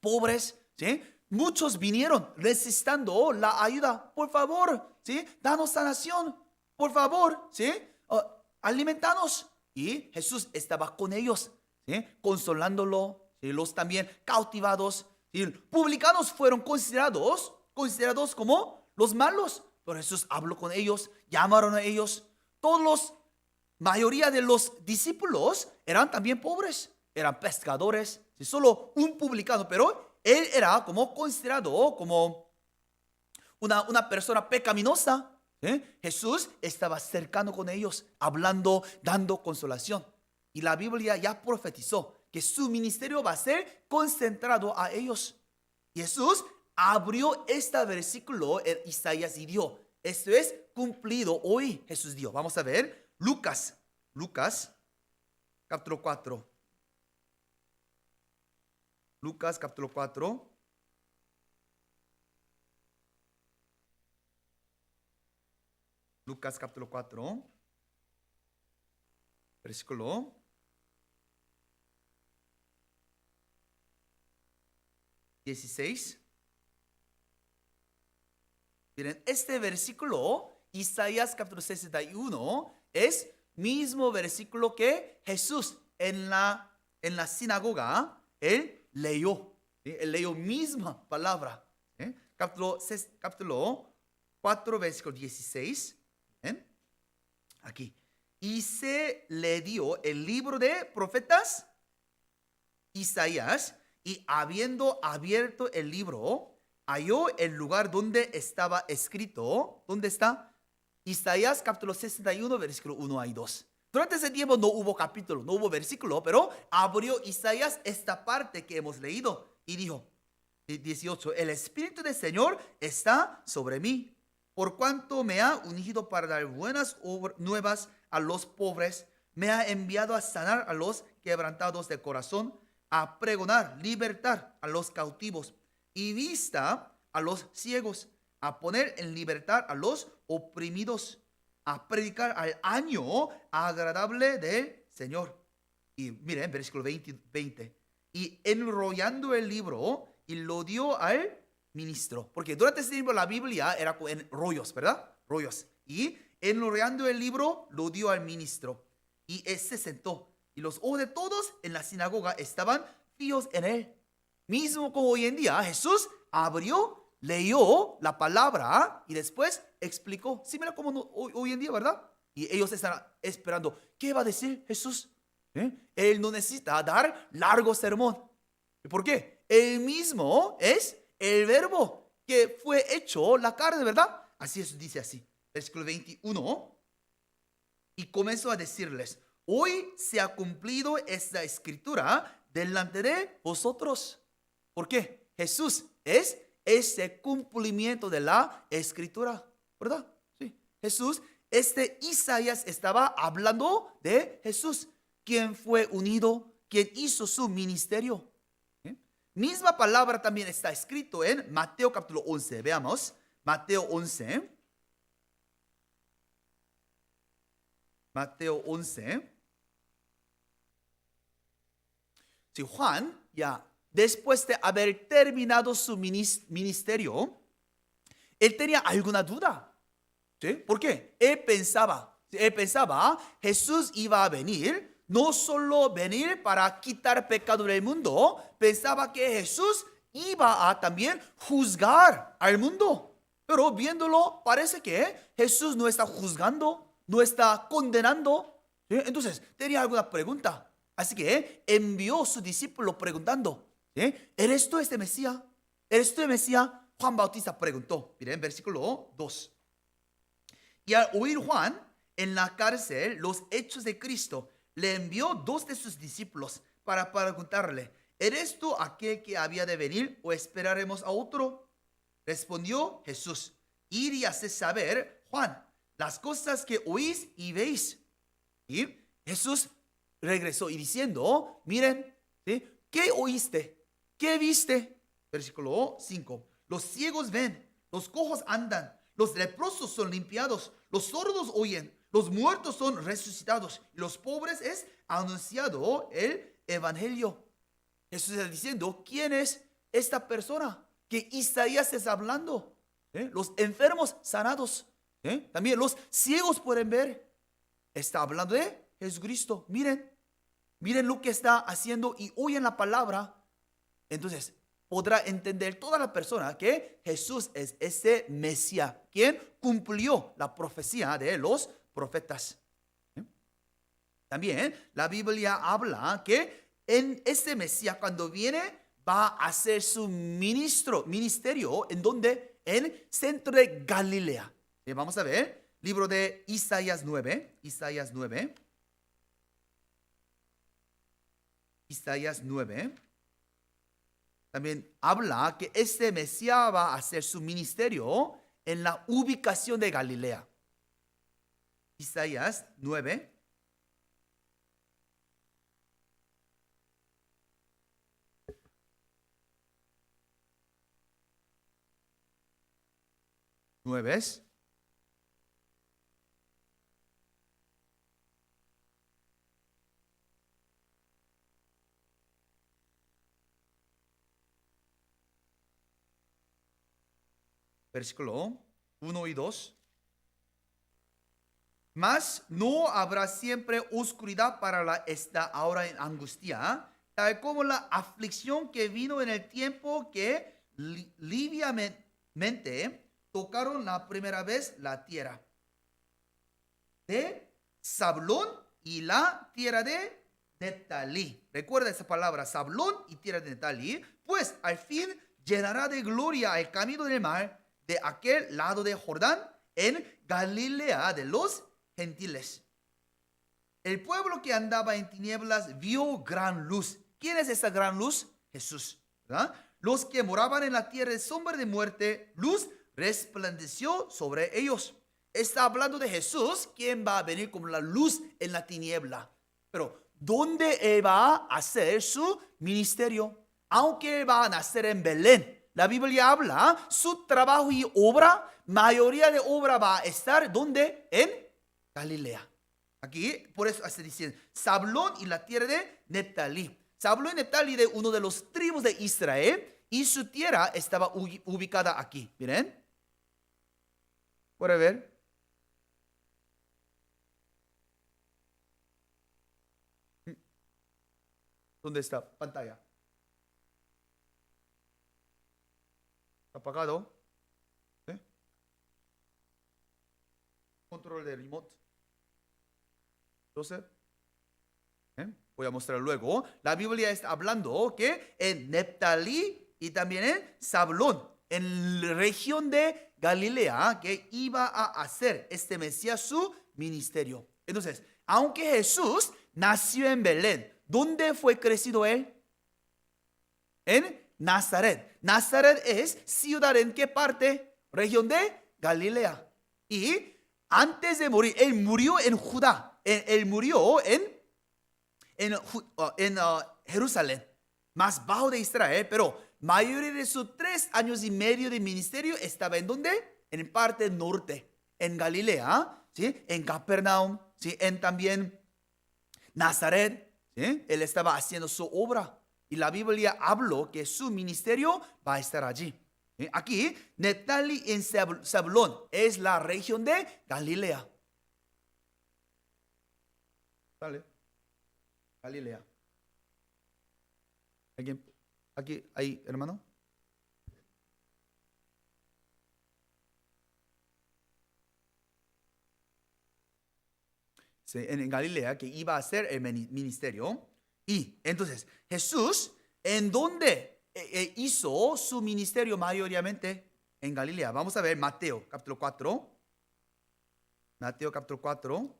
pobres, ¿sí? Muchos vinieron necesitando la ayuda. Por favor, ¿sí? Danos sanación. Por favor, ¿sí? Alimentanos. Y Jesús estaba con ellos, ¿sí? Consolándolo, ¿sí? Los también cautivados. ¿Sí? Publicanos fueron considerados como los malos. Pero Jesús habló con ellos, llamaron a ellos. Mayoría de los discípulos eran también pobres, eran pescadores. ¿Sí? Solo un publicano, pero él era como considerado como una persona pecaminosa. Jesús estaba cercano con ellos, hablando, dando consolación. Y la Biblia ya profetizó que su ministerio va a ser concentrado a ellos. Y Jesús abrió este versículo en Isaías y dio: esto es cumplido hoy. Jesús dio. Vamos a ver Lucas capítulo 4. Lucas capítulo 4. Lucas capítulo 4, versículo 16. Miren, este versículo, Isaías capítulo 61, es mismo versículo que Jesús en la sinagoga, él leyó. ¿Sí? Él leyó misma palabra. Capítulo 4, versículo 16. Aquí. Y se le dio el libro de profetas Isaías, y habiendo abierto el libro, halló el lugar donde estaba escrito. ¿Dónde está? Isaías capítulo 61, versículo 1 y 2. Durante ese tiempo no hubo capítulo, no hubo versículo, pero abrió Isaías esta parte que hemos leído y dijo, 18, el Espíritu del Señor está sobre mí, por cuanto me ha ungido para dar buenas nuevas a los pobres, me ha enviado a sanar a los quebrantados de corazón, a pregonar libertad a los cautivos y vista a los ciegos, a poner en libertad a los oprimidos, a predicar al año agradable del Señor. Y miren, versículo 20. Y enrollando el libro, y lo dio al ministro. Porque durante ese tiempo la Biblia era en rollos, ¿verdad? Rollos. Y enrollando el libro, lo dio al ministro. Y él se sentó. Y los ojos de todos en la sinagoga estaban fijos en él. Mismo como hoy en día, Jesús abrió, leyó la palabra y después explicó. Sí, mira como hoy en día, ¿verdad? Y ellos están esperando. ¿Qué va a decir Jesús? Él no necesita dar largo sermón. ¿Por qué? Él mismo es el verbo que fue hecho la carne, ¿verdad? Así Jesús dice así. Versículo 21. Y comenzó a decirles: hoy se ha cumplido esta escritura delante de vosotros. ¿Por qué? Jesús es ese cumplimiento de la escritura, ¿verdad? Sí. Jesús, Isaías estaba hablando de Jesús, quien fue unido, quien hizo su ministerio. Misma palabra también está escrito en Mateo capítulo 11. Veamos, Mateo 11. Mateo 11. Si Juan, ya después de haber terminado su ministerio, él tenía alguna duda. ¿Sí? ¿Por qué? Él pensaba, Jesús iba a venir, no solo venir para quitar pecado del mundo, pensaba que Jesús iba a también juzgar al mundo. Pero viéndolo, parece que Jesús no está juzgando, no está condenando. ¿Sí? Entonces, tenía alguna pregunta. Así que envió a su discípulo preguntando, ¿sí? ¿Eres tú este Mesías? ¿Eres tú el Mesías? Juan Bautista preguntó. Miren, versículo 2. Y al oír Juan en la cárcel los hechos de Cristo, le envió dos de sus discípulos para preguntarle, ¿eres tú aquel que había de venir o esperaremos a otro? Respondió Jesús, id y haced saber, Juan, las cosas que oís y veis. Y Jesús regresó y diciendo, miren, ¿sí? ¿Qué oíste? ¿Qué viste? Versículo 5. Los ciegos ven, los cojos andan, los leprosos son limpiados, los sordos oyen, los muertos son resucitados, y los pobres es anunciado el evangelio. Jesús está diciendo, ¿quién es esta persona que Isaías está hablando? Los enfermos sanados, también los ciegos pueden ver. Está hablando de Jesucristo. Miren lo que está haciendo y oyen la palabra. Entonces podrá entender toda la persona que Jesús es ese Mesías, quien cumplió la profecía de los profetas. También la Biblia habla que en este Mesías, cuando viene, va a hacer su ministerio. ¿En dónde? En centro de Galilea. Vamos a ver, libro de Isaías 9. Isaías 9. Isaías 9. También habla que este Mesías va a hacer su ministerio en la ubicación de Galilea. Isaías 9. Versículo 1 y 2. Mas no habrá siempre oscuridad para esta ahora en angustia, tal como la aflicción que vino en el tiempo que liviamente tocaron la primera vez la tierra de Zabulón y la tierra de Neftalí. Recuerda esa palabra, Zabulón y tierra de Neftalí, pues al fin llenará de gloria el camino del mar de aquel lado de Jordán, en Galilea de los gentiles. El pueblo que andaba en tinieblas vio gran luz. ¿Quién es esa gran luz? Jesús, ¿verdad? Los que moraban en la tierra de sombra de muerte, luz resplandeció sobre ellos. Está hablando de Jesús, quien va a venir como la luz en la tiniebla. Pero ¿dónde él va a hacer su ministerio? Aunque él va a nacer en Belén, la Biblia habla, su trabajo y obra, mayoría de obra va a estar, ¿dónde? En Galilea. Aquí, por eso se dice Zabulón y la tierra de Neftalí. Zabulón y Neftalí de uno de los tribus de Israel, y su tierra estaba ubicada aquí. Miren. ¿Puede ver? ¿Dónde está? Pantalla. Apagado. Control de remote. Entonces, voy a mostrar luego. La Biblia está hablando que en Neftalí y también en Zabulón, en la región de Galilea, que iba a hacer este Mesías su ministerio. Entonces, aunque Jesús nació en Belén, ¿dónde fue crecido él? En Nazaret. Nazaret es ciudad en qué parte? Región de Galilea. Y antes de morir, él murió en Judá. Él murió en Jerusalén, más bajo de Israel, pero mayoría de sus 3 años y medio de ministerio estaba en ¿dónde? En parte norte, en Galilea, ¿sí? En Capernaum, ¿sí? En también Nazaret, ¿sí? Él estaba haciendo su obra. Y la Biblia habló que su ministerio va a estar allí. Aquí, Neftalí en Zabulón es la región de Galilea. ¿Vale? Galilea. ¿Alguien? Aquí, ahí, hermano. en Galilea, que iba a hacer el ministerio. Y entonces, Jesús, ¿en dónde hizo su ministerio mayoritariamente? En Galilea. Vamos a ver Mateo capítulo 4. Mateo capítulo 4.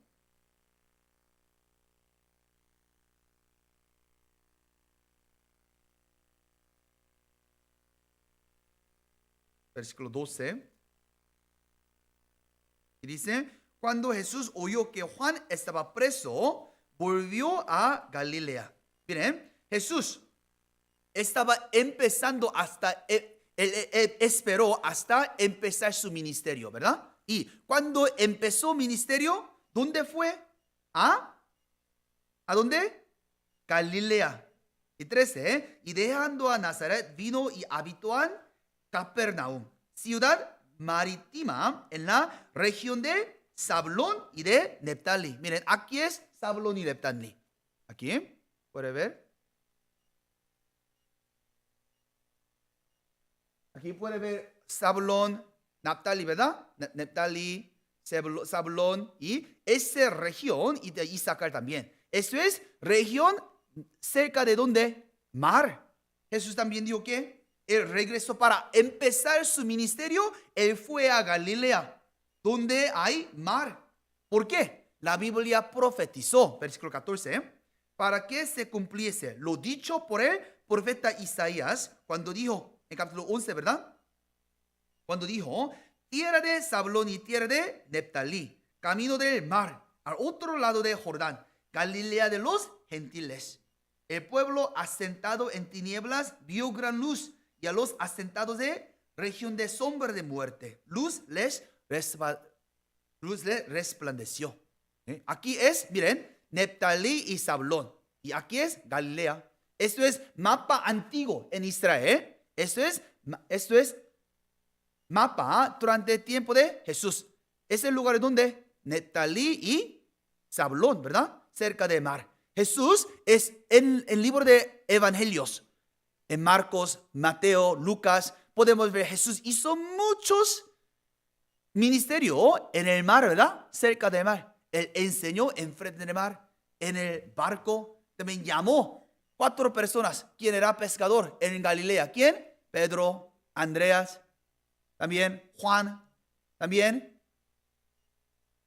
Versículo 12. Y dice, cuando Jesús oyó que Juan estaba preso, volvió a Galilea. Miren, Jesús estaba empezando esperó hasta empezar su ministerio, ¿verdad? Y cuando empezó ministerio, ¿dónde fue? ¿A dónde? Galilea. Y 13, y dejando a Nazaret, vino y habitó en Capernaum, ciudad marítima en la región de Zabulón y de Neftalí. Miren, aquí es Zabulón y Neftalí. Aquí, ¿puede ver? Aquí puede ver Zabulón, Neftalí, ¿verdad? Neftalí, Zabulón y esa región y de Isaacar también. Eso es región cerca de ¿dónde? Mar. Jesús también dijo que él regresó para empezar su ministerio. Él fue a Galilea, donde hay mar. ¿Por qué? La Biblia profetizó, versículo 14, para que se cumpliese lo dicho por el profeta Isaías, cuando dijo, en capítulo 11, ¿verdad? Cuando dijo, tierra de Zabulón y tierra de Neftalí, camino del mar, al otro lado de Jordán, Galilea de los gentiles. El pueblo asentado en tinieblas vio gran luz, y a los asentados de región de sombra de muerte, luz les resplandeció. Aquí es, miren, Neftalí y Zabulón. Y aquí es Galilea. Esto es mapa antiguo en Israel. Esto es mapa durante el tiempo de Jesús. Es el lugar donde Neftalí y Zabulón, ¿verdad? Cerca del mar. Jesús es en el libro de Evangelios. En Marcos, Mateo, Lucas, podemos ver Jesús hizo muchos ministerios en el mar, ¿verdad? Cerca del mar. Él enseñó enfrente del mar, en el barco. También llamó 4 personas. ¿Quién era pescador en Galilea? ¿Quién? Pedro, Andreas, también Juan, también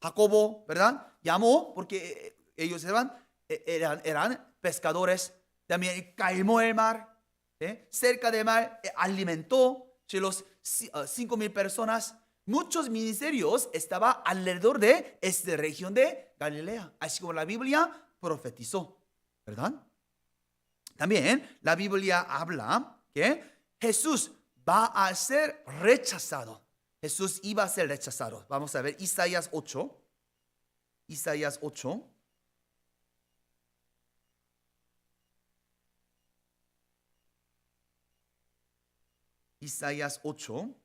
Jacobo, ¿verdad? Llamó porque ellos eran pescadores. También calmó el mar. Cerca del mar, alimentó a los 5,000 personas. Muchos ministerios estaban alrededor de esta región de Galilea, así como la Biblia profetizó, ¿verdad? También la Biblia habla que Jesús va a ser rechazado. Jesús iba a ser rechazado. Vamos a ver Isaías 8. Isaías 8. Isaías 8.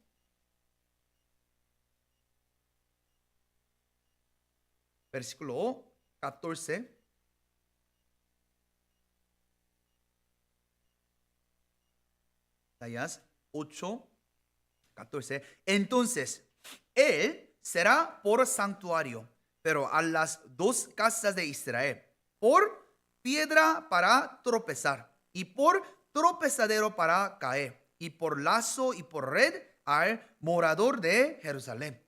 Versículo 14. Isaías 8, 14. Entonces, él será por santuario, pero a las 2 casas de Israel, por piedra para tropezar, y por tropezadero para caer, y por lazo y por red al morador de Jerusalén.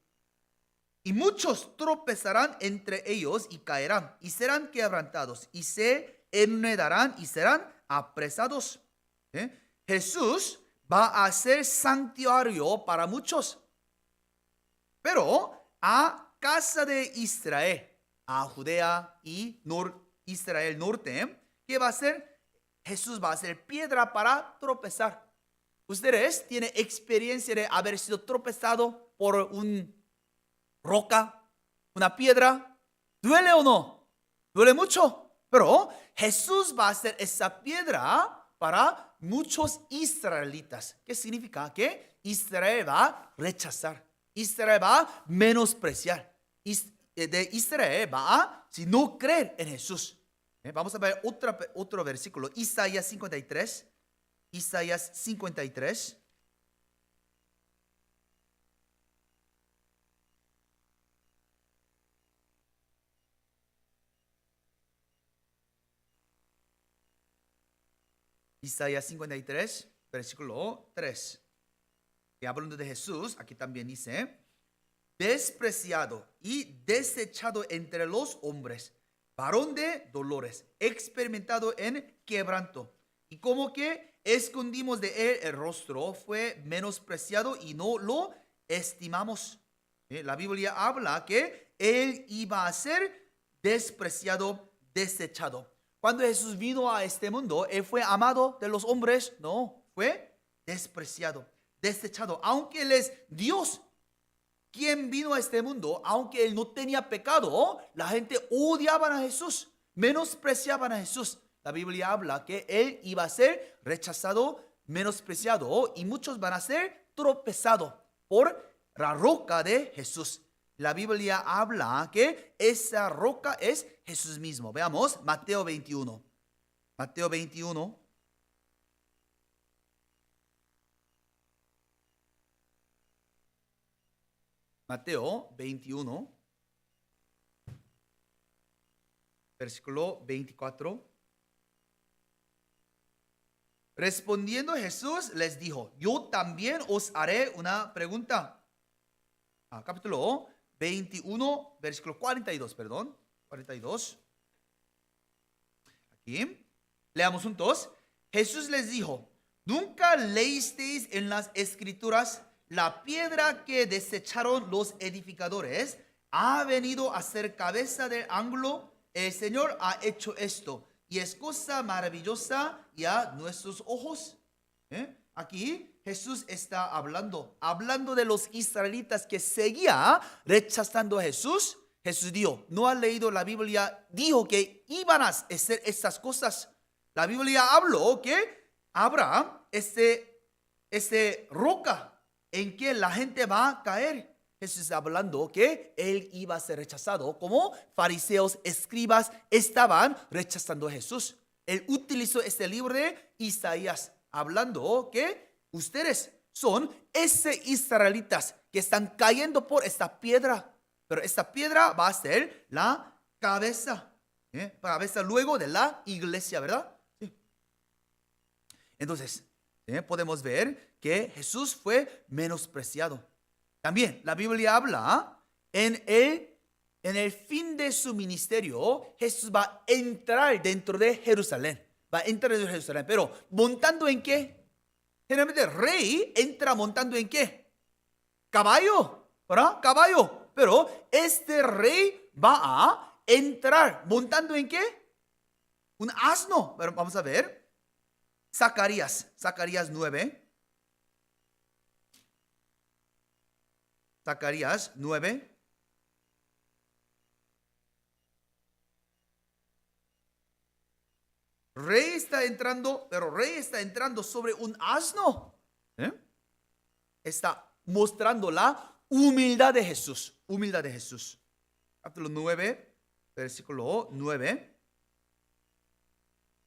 Y muchos tropezarán entre ellos y caerán, y serán quebrantados, y se enredarán y serán apresados. Jesús va a ser santuario para muchos. Pero a casa de Israel, a Judea y Israel norte, ¿qué va a ser? Jesús va a ser piedra para tropezar. ¿Ustedes tienen experiencia de haber sido tropezado por una roca, una piedra? ¿Duele o no? Duele mucho. Pero Jesús va a ser esa piedra para muchos israelitas. ¿Qué significa? Que Israel va a rechazar. Israel va a menospreciar. De Israel va a, si no creer en Jesús. Vamos a ver otro versículo. Isaías 53. Isaías 53. Isaías 53, versículo 3. Y hablando de Jesús, aquí también dice, despreciado y desechado entre los hombres, varón de dolores, experimentado en quebranto. Y como que escondimos de él el rostro, fue menospreciado y no lo estimamos. La Biblia habla que él iba a ser despreciado, desechado. Cuando Jesús vino a este mundo, él fue amado de los hombres, no, fue despreciado, desechado. Aunque él es Dios, quien vino a este mundo, aunque él no tenía pecado, la gente odiaba a Jesús, menospreciaban a Jesús. La Biblia habla que él iba a ser rechazado, menospreciado, y muchos van a ser tropezados por la roca de Jesús. La Biblia habla que esa roca es Jesús mismo. Veamos Mateo 21. Mateo 21. Mateo 21, versículo 24. Respondiendo Jesús les dijo, yo también os haré una pregunta. Capítulo 21, versículo 42, perdón. 42. Aquí. Leamos juntos. Jesús les dijo, ¿nunca leísteis en las escrituras la piedra que desecharon los edificadores ha venido a ser cabeza del ángulo? El Señor ha hecho esto y es cosa maravillosa y a nuestros ojos. Aquí Jesús está hablando de los israelitas que seguían rechazando a Jesús. Jesús dijo, no ha leído la Biblia, dijo que iban a hacer estas cosas. La Biblia habló que habrá ese roca en que la gente va a caer. Jesús está hablando que él iba a ser rechazado, como fariseos, escribas estaban rechazando a Jesús. Él utilizó este libro de Isaías, hablando que ustedes son ese israelitas que están cayendo por esta piedra, pero esta piedra va a ser la cabeza, cabeza luego de la iglesia, ¿verdad? Sí. Entonces, podemos ver que Jesús fue menospreciado. También la Biblia habla en el fin de su ministerio, Jesús va a entrar dentro de Jerusalén. Va a entrar dentro de Jerusalén, pero ¿montando en qué? Generalmente el rey entra montando en qué? Caballo, ¿verdad? Caballo. Pero este rey va a entrar montando en qué? Un asno. Pero vamos a ver. Zacarías 9. Zacarías 9. Rey está entrando, pero rey está entrando sobre un asno. Está mostrando la humildad de Jesús. Humildad de Jesús. Capítulo 9, versículo 9.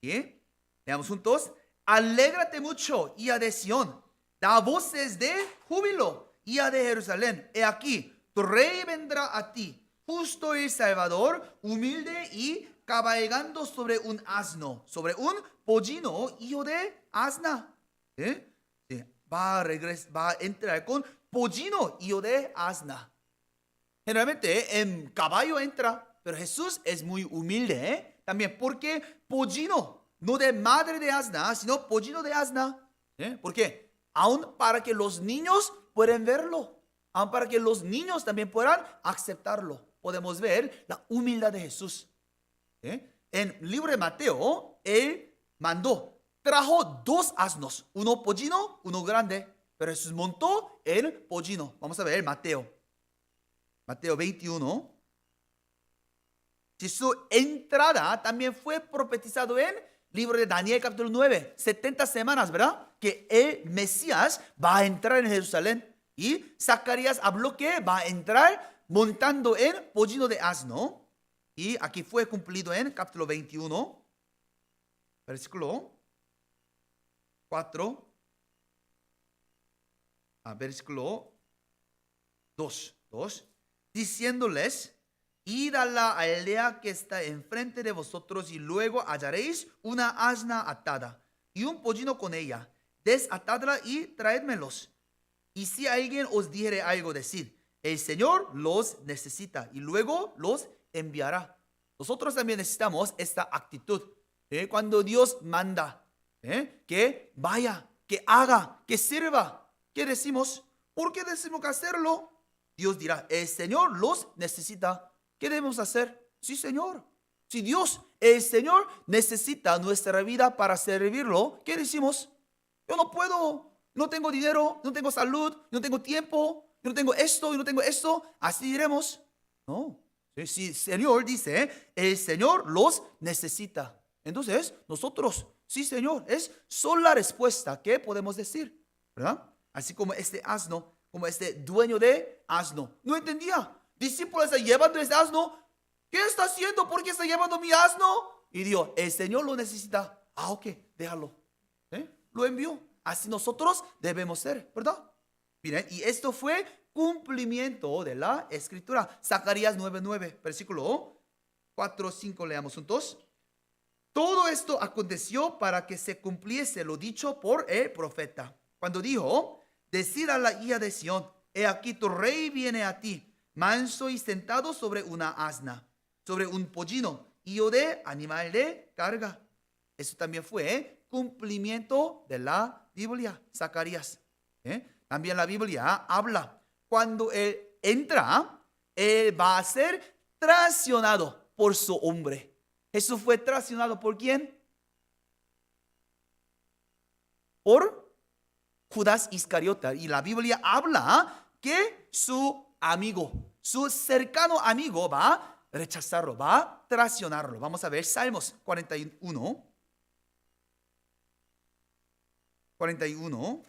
¿Y? Leamos juntos. Alégrate mucho, hija de Sión. Da voces de júbilo, hija de Jerusalén. He aquí, tu rey vendrá a ti, justo y salvador, humilde y cabalgando sobre un asno, sobre un pollino, hijo de asna. Va a entrar con pollino, hijo de asna. Generalmente en caballo entra, pero Jesús es muy humilde. También porque pollino, no de madre de asna, sino pollino de asna. ¿Por qué? Aún para que los niños puedan verlo, aún para que los niños también puedan aceptarlo. Podemos ver la humildad de Jesús. En el libro de Mateo, él trajo 2 asnos, uno pollino, uno grande, pero Jesús montó el pollino. Vamos a ver Mateo 21. Si su entrada también fue profetizado en el libro de Daniel capítulo 9, 70 semanas, ¿verdad? Que el Mesías va a entrar en Jerusalén. Y Zacarías habló que va a entrar montando en pollino de asno. Y aquí fue cumplido en capítulo 21, versículo 4, versículo 2, diciéndoles, id a la aldea que está enfrente de vosotros y luego hallaréis una asna atada, y un pollino con ella. Desatadla y traédmelos. Y si alguien os dijere algo, decid, el Señor los necesita y luego los enviará. Nosotros también necesitamos esta actitud. Cuando Dios manda que vaya, que haga, que sirva, ¿qué decimos? ¿Por qué decimos que hacerlo? Dios dirá, el Señor los necesita. ¿Qué debemos hacer? Sí, Señor. Si Dios, el Señor, necesita nuestra vida para servirlo, ¿qué decimos? Yo no puedo, no tengo dinero, no tengo salud, no tengo tiempo, yo no tengo esto, yo no tengo esto. Así diremos. No. Si el Señor dice, el Señor los necesita. Entonces, nosotros, sí, Señor, es solo la respuesta que podemos decir, ¿verdad? Así como este asno, como este dueño de asno, no entendía. Discípulos está llevando este asno. ¿Qué está haciendo? ¿Por qué está llevando mi asno? Y dijo, el Señor lo necesita. Ah, ok, déjalo. Lo envió. Así nosotros debemos ser, ¿verdad? Miren, y esto fue cumplimiento de la escritura. Zacarías 9:9, versículo 4-5, leamos juntos. Todo esto aconteció para que se cumpliese lo dicho por el profeta, cuando dijo, decid a la hija de Sión, he aquí tu rey viene a ti, manso y sentado sobre una asna, sobre un pollino, hijo de animal de carga. Eso también fue cumplimiento de la Biblia, Zacarías. También la Biblia habla, cuando él entra, él va a ser traicionado por su hombre. Jesús fue traicionado ¿por quién? Por Judas Iscariota. Y la Biblia habla que su amigo, su cercano amigo va a rechazarlo, va a traicionarlo. Vamos a ver Salmos 41. 41.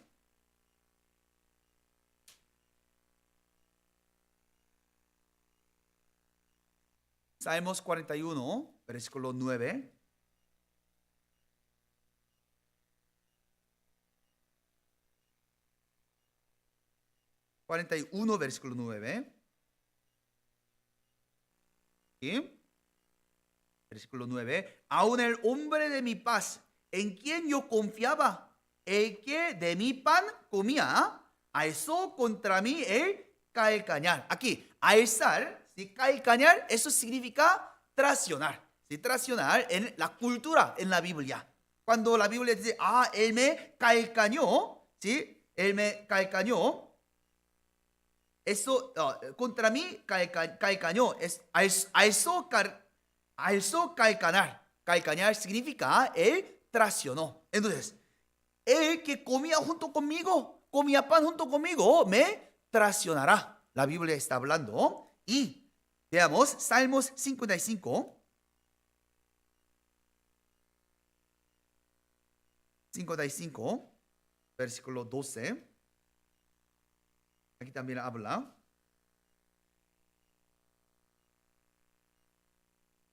Salmos 41, versículo 9. Versículo 9. ¿Sí? Versículo 9. Aun el hombre de mi paz, en quien yo confiaba, el que de mi pan comía, alzó contra mí el calcañar. Aquí, alzar, ¿sí? Calcañar, eso significa traicionar. ¿Sí? Traicionar en la cultura, en la Biblia. Cuando la Biblia dice, él me calcañó, ¿sí? Él me calcañó. Eso, contra mí calcañó, alzó calcañar. Calcañar significa él traicionó. Entonces, el que comía junto conmigo, comía pan junto conmigo, me traicionará. La Biblia está hablando. Y veamos Salmos 55. 55, versículo 12. Aquí también habla.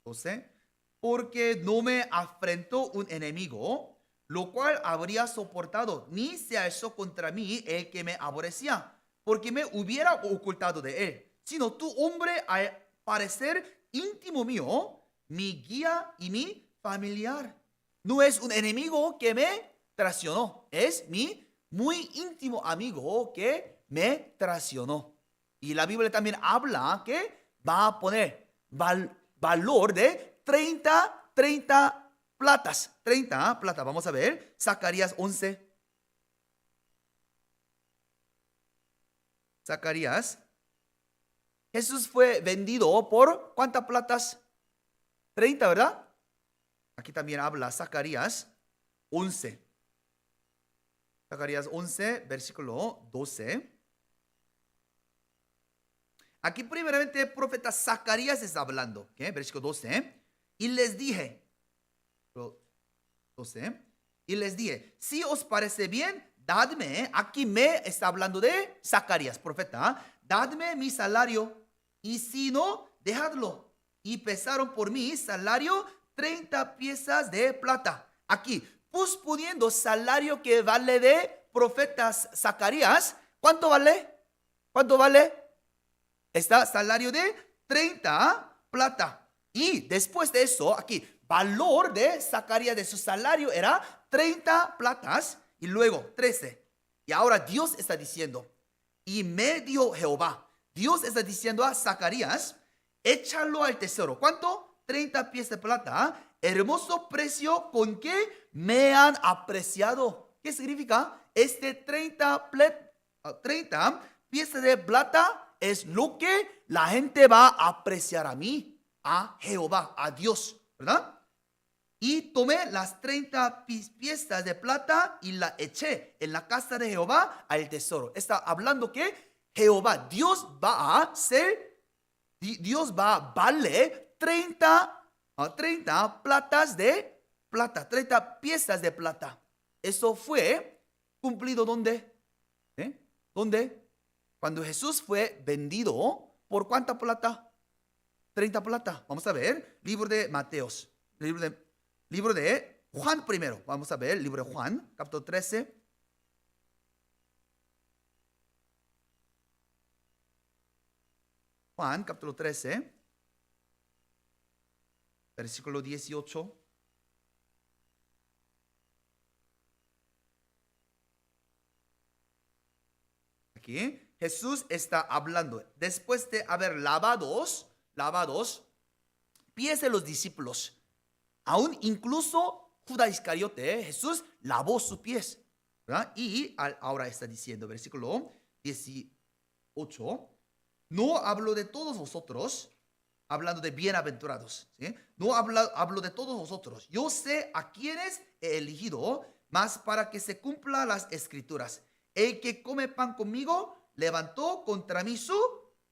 12. Porque no me afrentó un enemigo, lo cual habría soportado, ni se alzó contra mí el que me aborrecía, porque me hubiera ocultado de él, sino tu hombre al parecer íntimo mío, mi guía y mi familiar. No es un enemigo que me traicionó, es mi muy íntimo amigo que me traicionó. Y la Biblia también habla que va a poner valor de 30 platas. 30 plata. Vamos a ver. Zacarías 11. Zacarías. Jesús fue vendido por ¿cuántas platas? 30, ¿verdad? Aquí también habla Zacarías 11. Zacarías 11, versículo 12. Aquí primeramente el profeta Zacarías está hablando. Versículo 12. Y les dije, 12. Y les dije, si os parece bien, dadme, aquí me está hablando de Zacarías, profeta, dadme mi salario, y si no, dejadlo. Y pesaron por mi salario 30 piezas de plata. Aquí, pudiendo salario que vale de profetas Zacarías, ¿cuánto vale? ¿Cuánto vale? Está salario de 30 plata. Y después de eso, aquí, valor de Zacarías de su salario era 30 platas y luego 13. Y ahora Dios está diciendo, y me dio Jehová. Dios está diciendo a Zacarías, échalo al tesoro. ¿Cuánto? 30 piezas de plata. Hermoso precio con que me han apreciado. ¿Qué significa? 30 piezas de plata es lo que la gente va a apreciar a mí, a Jehová, a Dios, ¿verdad? Y tomé las 30 piezas de plata y la eché en la casa de Jehová al tesoro. Está hablando que Jehová, Dios va a valer 30 platas de plata, 30 piezas de plata. Eso fue cumplido ¿dónde? ¿Dónde? Cuando Jesús fue vendido, ¿por cuánta plata? 30 plata. Vamos a ver, libro de Mateos, libro de Juan primero. Vamos a ver, libro de Juan, capítulo 13. Juan, capítulo 13, versículo 18. Aquí Jesús está hablando después de haber lavados pies de los discípulos. Aún incluso Judas Iscariote, Jesús lavó sus pies, ¿verdad? Y ahora está diciendo, versículo 18, no hablo de todos vosotros, hablando de bienaventurados, ¿sí? No hablo de todos vosotros. Yo sé a quienes he elegido, mas para que se cumplan las escrituras. El que come pan conmigo levantó contra mí su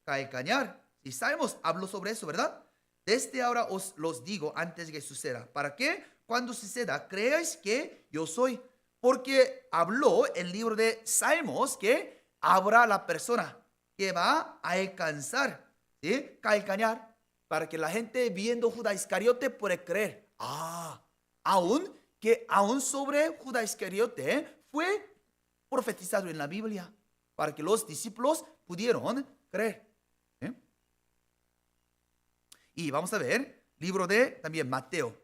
calcañar. Y sabemos, hablo sobre eso, ¿verdad? Desde ahora os los digo antes de que suceda, para que cuando suceda creáis que yo soy. Porque habló el libro de Salmos que habrá la persona que va a alcanzar, ¿sí? Calcañar, para que la gente viendo Judas Iscariote puede creer. Aún sobre Judas Iscariote fue profetizado en la Biblia, para que los discípulos pudieron creer. Y vamos a ver, libro de también Mateo,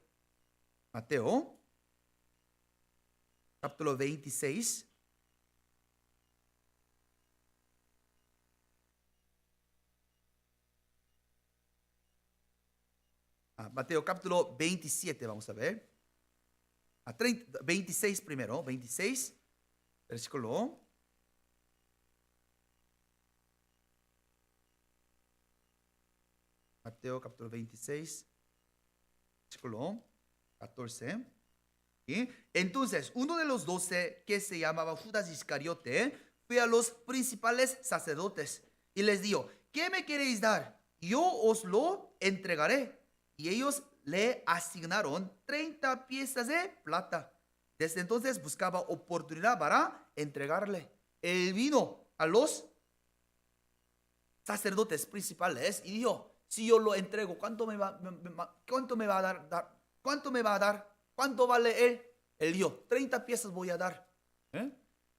capítulo 26. Mateo capítulo 27, vamos a ver. 26 primero, 26, versículo. Mateo capítulo 26, versículo 14. ¿Sí? Entonces, uno de los 12, que se llamaba Judas Iscariote, fue a los principales sacerdotes y les dijo, ¿qué me queréis dar? Yo os lo entregaré. Y ellos le asignaron 30 piezas de plata. Desde entonces buscaba oportunidad para entregarle. Él vino a los sacerdotes principales y dijo, si yo lo entrego, ¿cuánto me va a dar? ¿Cuánto me va a dar? ¿Cuánto vale él? Él dijo, 30 piezas voy a dar.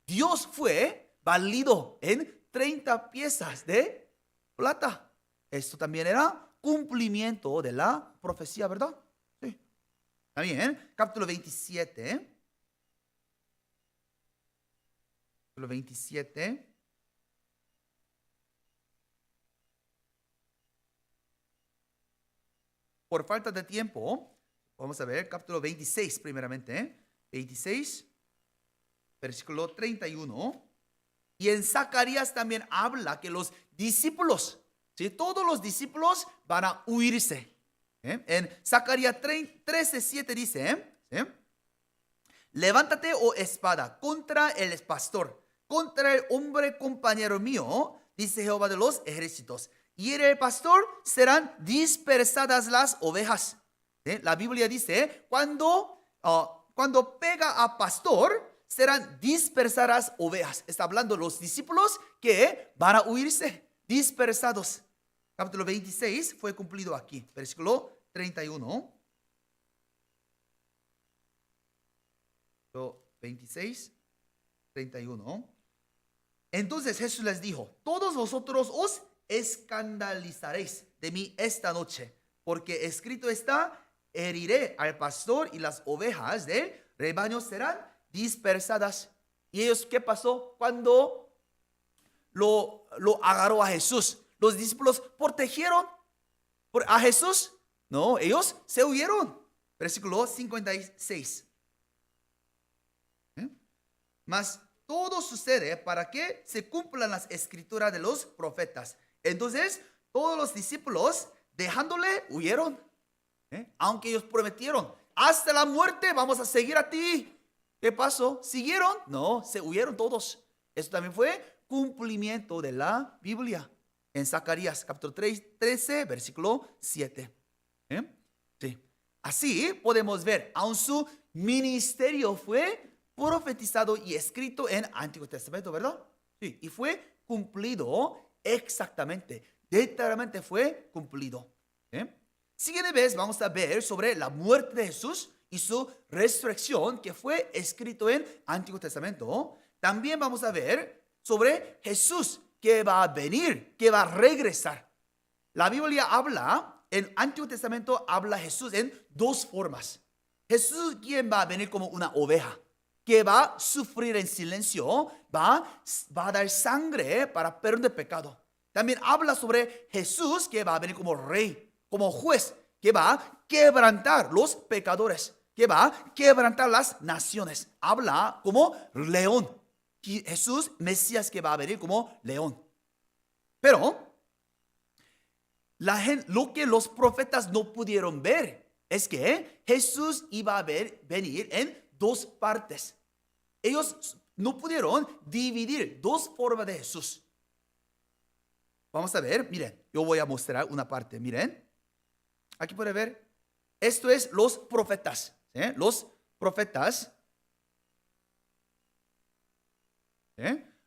Dios fue válido en 30 piezas de plata. Esto también era cumplimiento de la profecía, ¿verdad? Sí. También, capítulo 27. Capítulo 27. Por falta de tiempo, vamos a ver capítulo 26 primeramente. 26, versículo 31. Y en Zacarías también habla que los discípulos, ¿sí? Todos los discípulos van a huirse. En Zacarías 13:7 dice, ¿sí? Levántate, oh espada, contra el pastor, contra el hombre compañero mío, dice Jehová de los ejércitos. Y el pastor serán dispersadas las ovejas. ¿Sí? La Biblia dice, cuando pega a pastor, serán dispersadas ovejas. Está hablando los discípulos que van a huirse, dispersados. Capítulo 26 fue cumplido aquí, versículo 31. 26, 31. Entonces Jesús les dijo, todos vosotros os escandalizaréis de mí esta noche, porque escrito está, heriré al pastor y las ovejas del rebaño serán dispersadas. ¿Y ellos qué pasó? Cuando lo agarró a Jesús, los discípulos protegieron a Jesús. No, ellos se huyeron. Versículo 56. Mas todo sucede para que se cumplan las escrituras de los profetas. Entonces, todos los discípulos, dejándole, huyeron. Aunque ellos prometieron, hasta la muerte vamos a seguir a ti. ¿Qué pasó? ¿Siguieron? No, se huyeron todos. Esto también fue cumplimiento de la Biblia. En Zacarías capítulo 13, versículo 7. Sí. Así podemos ver, aun su ministerio fue profetizado y escrito en Antiguo Testamento, ¿verdad? Sí. Y fue cumplido exactamente, detalladamente fue cumplido. Siguiente vez vamos a ver sobre la muerte de Jesús y su resurrección que fue escrito en Antiguo Testamento. También vamos a ver sobre Jesús que va a venir, que va a regresar. La Biblia habla, en Antiguo Testamento habla Jesús en dos formas. Jesús quien va a venir como una oveja, que va a sufrir en silencio, va a dar sangre para perdón de pecado. También habla sobre Jesús que va a venir como rey, como juez, que va a quebrantar los pecadores, que va a quebrantar las naciones. Habla como león. Jesús, Mesías, que va a venir como león. Pero lo que los profetas no pudieron ver es que Jesús iba a venir en dos partes. Ellos no pudieron dividir dos formas de Jesús. Vamos a ver, miren, yo voy a mostrar una parte, miren. Aquí puede ver, esto es los profetas. Los profetas.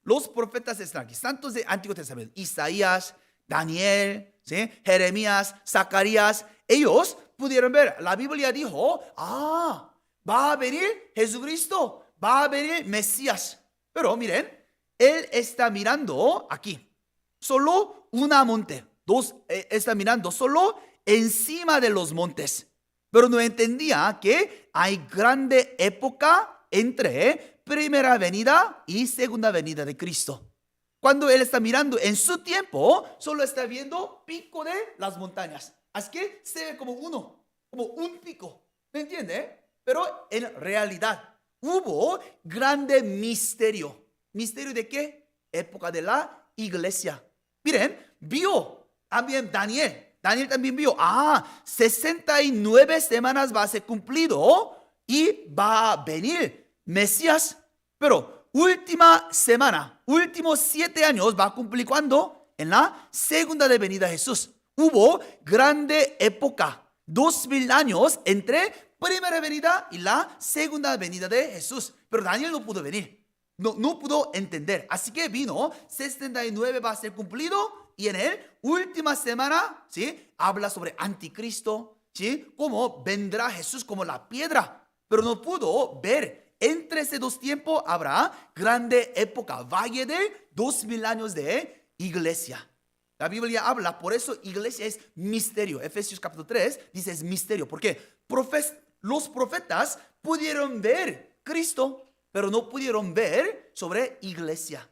Los profetas están aquí, santos de Antiguo Testamento. Isaías, Daniel, Jeremías, Zacarías. Ellos pudieron ver, la Biblia dijo, va a venir Jesucristo, va a venir Mesías. Pero miren, él está mirando aquí, solo una monte. Está mirando solo encima de los montes. Pero no entendía que hay grande época entre primera venida y segunda venida de Cristo. Cuando él está mirando en su tiempo, solo está viendo pico de las montañas. Así que se ve como un pico. ¿Me entiende? Pero en realidad hubo grande misterio. ¿Misterio de qué? Época de la iglesia. Miren, vio también Daniel. Daniel también vio, 69 semanas va a ser cumplido y va a venir Mesías. Pero última semana, últimos 7 años va a cumplir ¿cuándo? En la segunda venida de Jesús. Hubo grande época, 2000 años entre primera venida y la segunda venida de Jesús. Pero Daniel no pudo venir, no pudo entender. Así que vino, 69 va a ser cumplido. Y en él, última semana, ¿sí? Habla sobre anticristo, ¿sí? Cómo vendrá Jesús como la piedra. Pero no pudo ver. Entre esos dos tiempos habrá grande época, valle de 2000 años de iglesia. La Biblia habla, por eso iglesia es misterio. Efesios capítulo 3 dice es misterio. ¿Por qué? Los profetas pudieron ver Cristo, pero no pudieron ver sobre iglesia.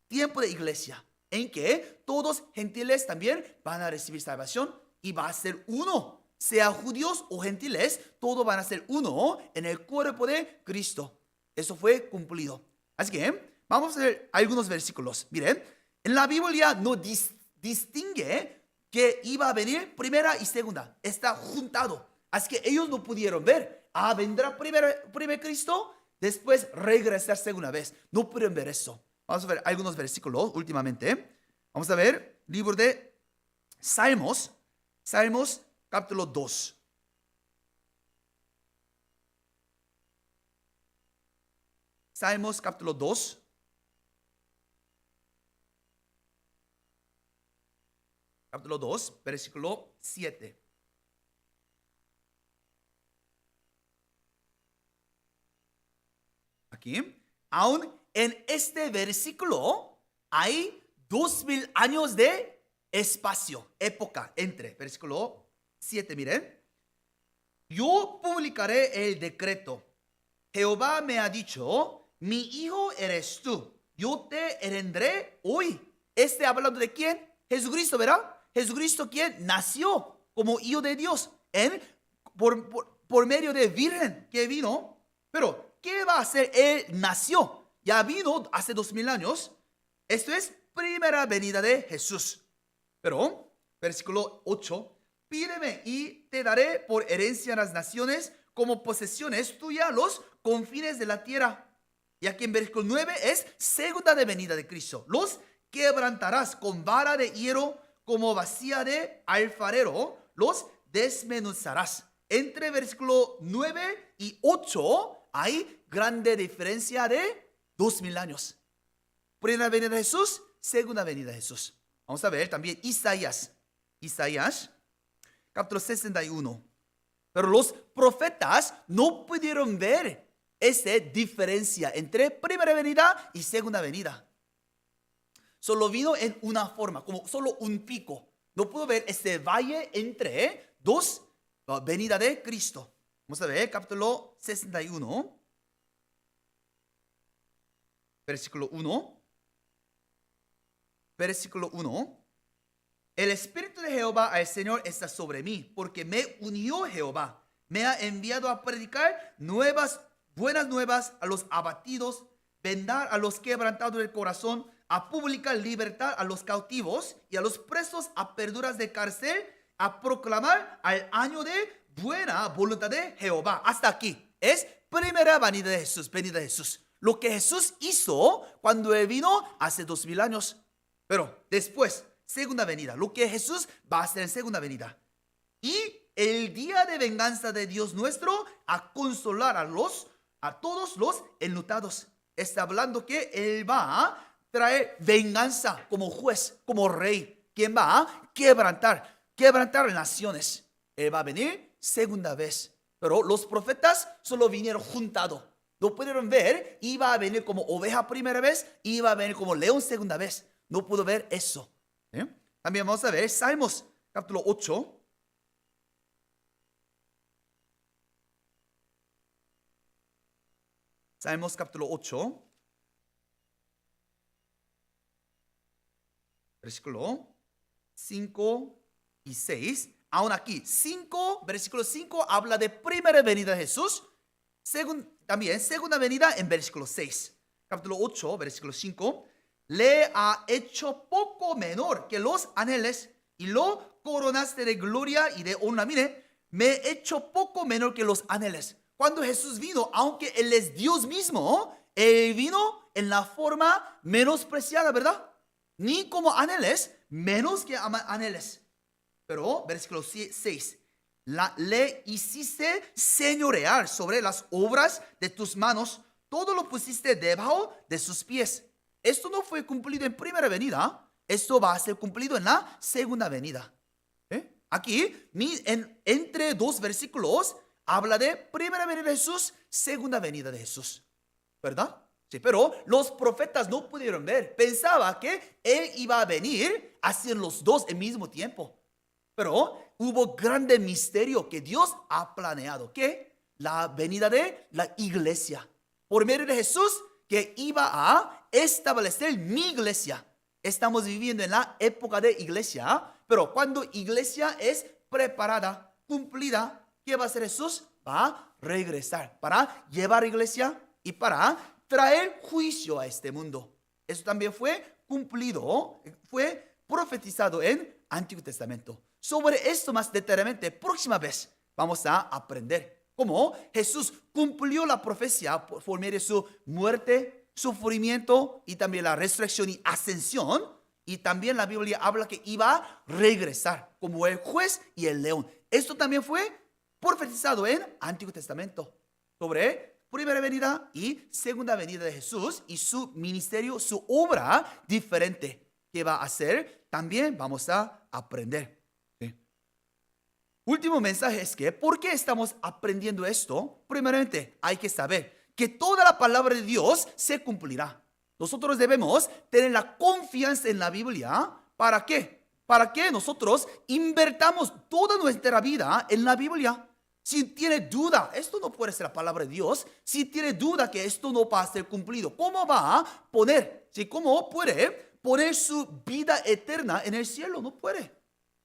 Tiempo de iglesia. En que todos gentiles también van a recibir salvación y va a ser uno. Sea judíos o gentiles, todos van a ser uno en el cuerpo de Cristo. Eso fue cumplido. Así que vamos a ver algunos versículos. Miren, en la Biblia no distingue que iba a venir primera y segunda. Está juntado. Así que ellos no pudieron ver. Vendrá primero Cristo, después regresar segunda vez. No pudieron ver eso. Vamos a ver algunos versículos últimamente. Vamos a ver libro de Salmos capítulo 2. Salmos capítulo 2. Capítulo 2, versículo 7. Aquí, aún en este versículo hay 2000 años de espacio, época entre. Versículo 7, miren. yo publicaré el decreto. Jehová me ha dicho, mi hijo eres tú, yo te heredaré hoy. Hablando de quién? Jesucristo, ¿verdad? Jesucristo, quien nació como hijo de Dios por medio de virgen que vino. Pero, ¿qué va a hacer? Él nació, ya vino hace 2000 años. Esto es primera venida de Jesús. Pero, versículo 8, pídeme y te daré por herencia a las naciones, como posesiones tuyas los confines de la tierra. Y aquí en versículo 9 es segunda de venida de Cristo. Los quebrantarás con vara de hierro, como vasija de alfarero, los desmenuzarás. Entre versículo 9 y 8 hay grande diferencia de 2000 años. Primera venida de Jesús, segunda venida de Jesús. Vamos a ver también Isaías, capítulo 61. Pero los profetas no pudieron ver esa diferencia entre primera venida y segunda venida. Solo vino en una forma, como solo un pico. No pudo ver ese valle entre dos venidas de Cristo. Vamos a ver capítulo 61, versículo 1. Versículo 1. El Espíritu de Jehová, el Señor, está sobre mí, porque me unió Jehová. Me ha enviado a predicar buenas nuevas a los abatidos, vendar a los quebrantados del corazón, a publicar libertad a los cautivos y a los presos a perduras de cárcel, a proclamar al año de buena voluntad de Jehová. Hasta aquí es primera venida de Jesús. Lo que Jesús hizo cuando Él vino hace 2000 años. Pero después, segunda venida, lo que Jesús va a hacer en segunda venida. Y el día de venganza de Dios nuestro, a consolar a todos los enlutados. Está hablando que Él va a traer venganza como juez, como rey. ¿Quién va a quebrantar naciones? Él va a venir segunda vez. Pero los profetas solo vinieron juntados. No pudieron ver, iba a venir como oveja primera vez, iba a venir como león segunda vez. No pudo ver eso. También vamos a ver Salmos capítulo 8. Salmos capítulo 8. Versículo 5 y 6. Aún aquí, versículo 5 habla de primera venida de Jesús. También segunda venida en versículo 6. Capítulo 8, versículo 5. Le ha hecho poco menor que los ángeles y lo coronaste de gloria y de honra. Mire, me he hecho poco menor que los ángeles. Cuando Jesús vino, aunque Él es Dios mismo, Él vino en la forma menospreciada, ¿verdad? Ni como ángeles, menos que ángeles. Pero, versículo 6. Le hiciste señorear sobre las obras de tus manos, todo lo pusiste debajo de sus pies. Esto no fue cumplido en primera venida, esto va a ser cumplido en la segunda venida. Aquí, entre dos versículos, habla de primera venida de Jesús, segunda venida de Jesús, ¿verdad? Sí, pero los profetas no pudieron ver, pensaba que Él iba a venir haciendo los dos al mismo tiempo. Pero hubo grande misterio que Dios ha planeado, que la venida de la iglesia, por medio de Jesús, que iba a establecer mi iglesia. Estamos viviendo en la época de iglesia, pero cuando iglesia es preparada, cumplida, ¿qué va a hacer Jesús? Va a regresar para llevar iglesia y para traer juicio a este mundo. Eso también fue cumplido, fue profetizado en Antiguo Testamento. Sobre esto más detalladamente, próxima vez vamos a aprender cómo Jesús cumplió la profecía por medio de su muerte, sufrimiento y también la resurrección y ascensión. Y también la Biblia habla que iba a regresar como el juez y el león. Esto también fue profetizado en Antiguo Testamento sobre primera venida y segunda venida de Jesús y su ministerio, su obra diferente que va a hacer. También vamos a aprender. Último mensaje es que, ¿por qué estamos aprendiendo esto? Primeramente, hay que saber que toda la palabra de Dios se cumplirá. Nosotros debemos tener la confianza en la Biblia. ¿Para qué? Para que nosotros invertamos toda nuestra vida en la Biblia. Si tiene duda, esto no puede ser la palabra de Dios. Si tiene duda que esto no va a ser cumplido, ¿cómo va a poner? ¿Sí? ¿Cómo puede poner su vida eterna en el cielo? No puede.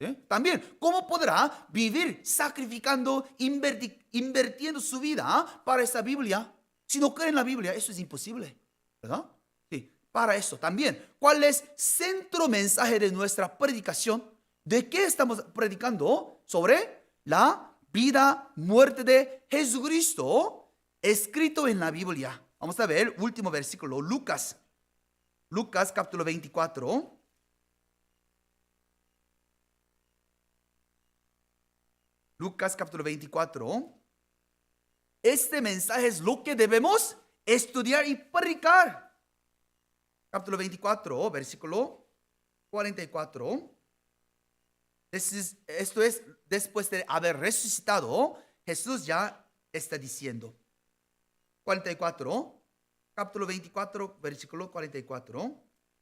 ¿Sí? También, ¿cómo podrá vivir sacrificando, invirtiendo su vida para esta Biblia? Si no cree en la Biblia, eso es imposible, ¿verdad? Sí, para eso también. ¿Cuál es el centro mensaje de nuestra predicación? ¿De qué estamos predicando? Sobre la vida, muerte de Jesucristo, escrito en la Biblia. Vamos a ver el último versículo, Lucas capítulo 24. Lucas capítulo 24. Este mensaje es lo que debemos estudiar y predicar. Capítulo 24, versículo 44. Esto es después de haber resucitado. Jesús ya está diciendo. 44, capítulo 24, versículo 44.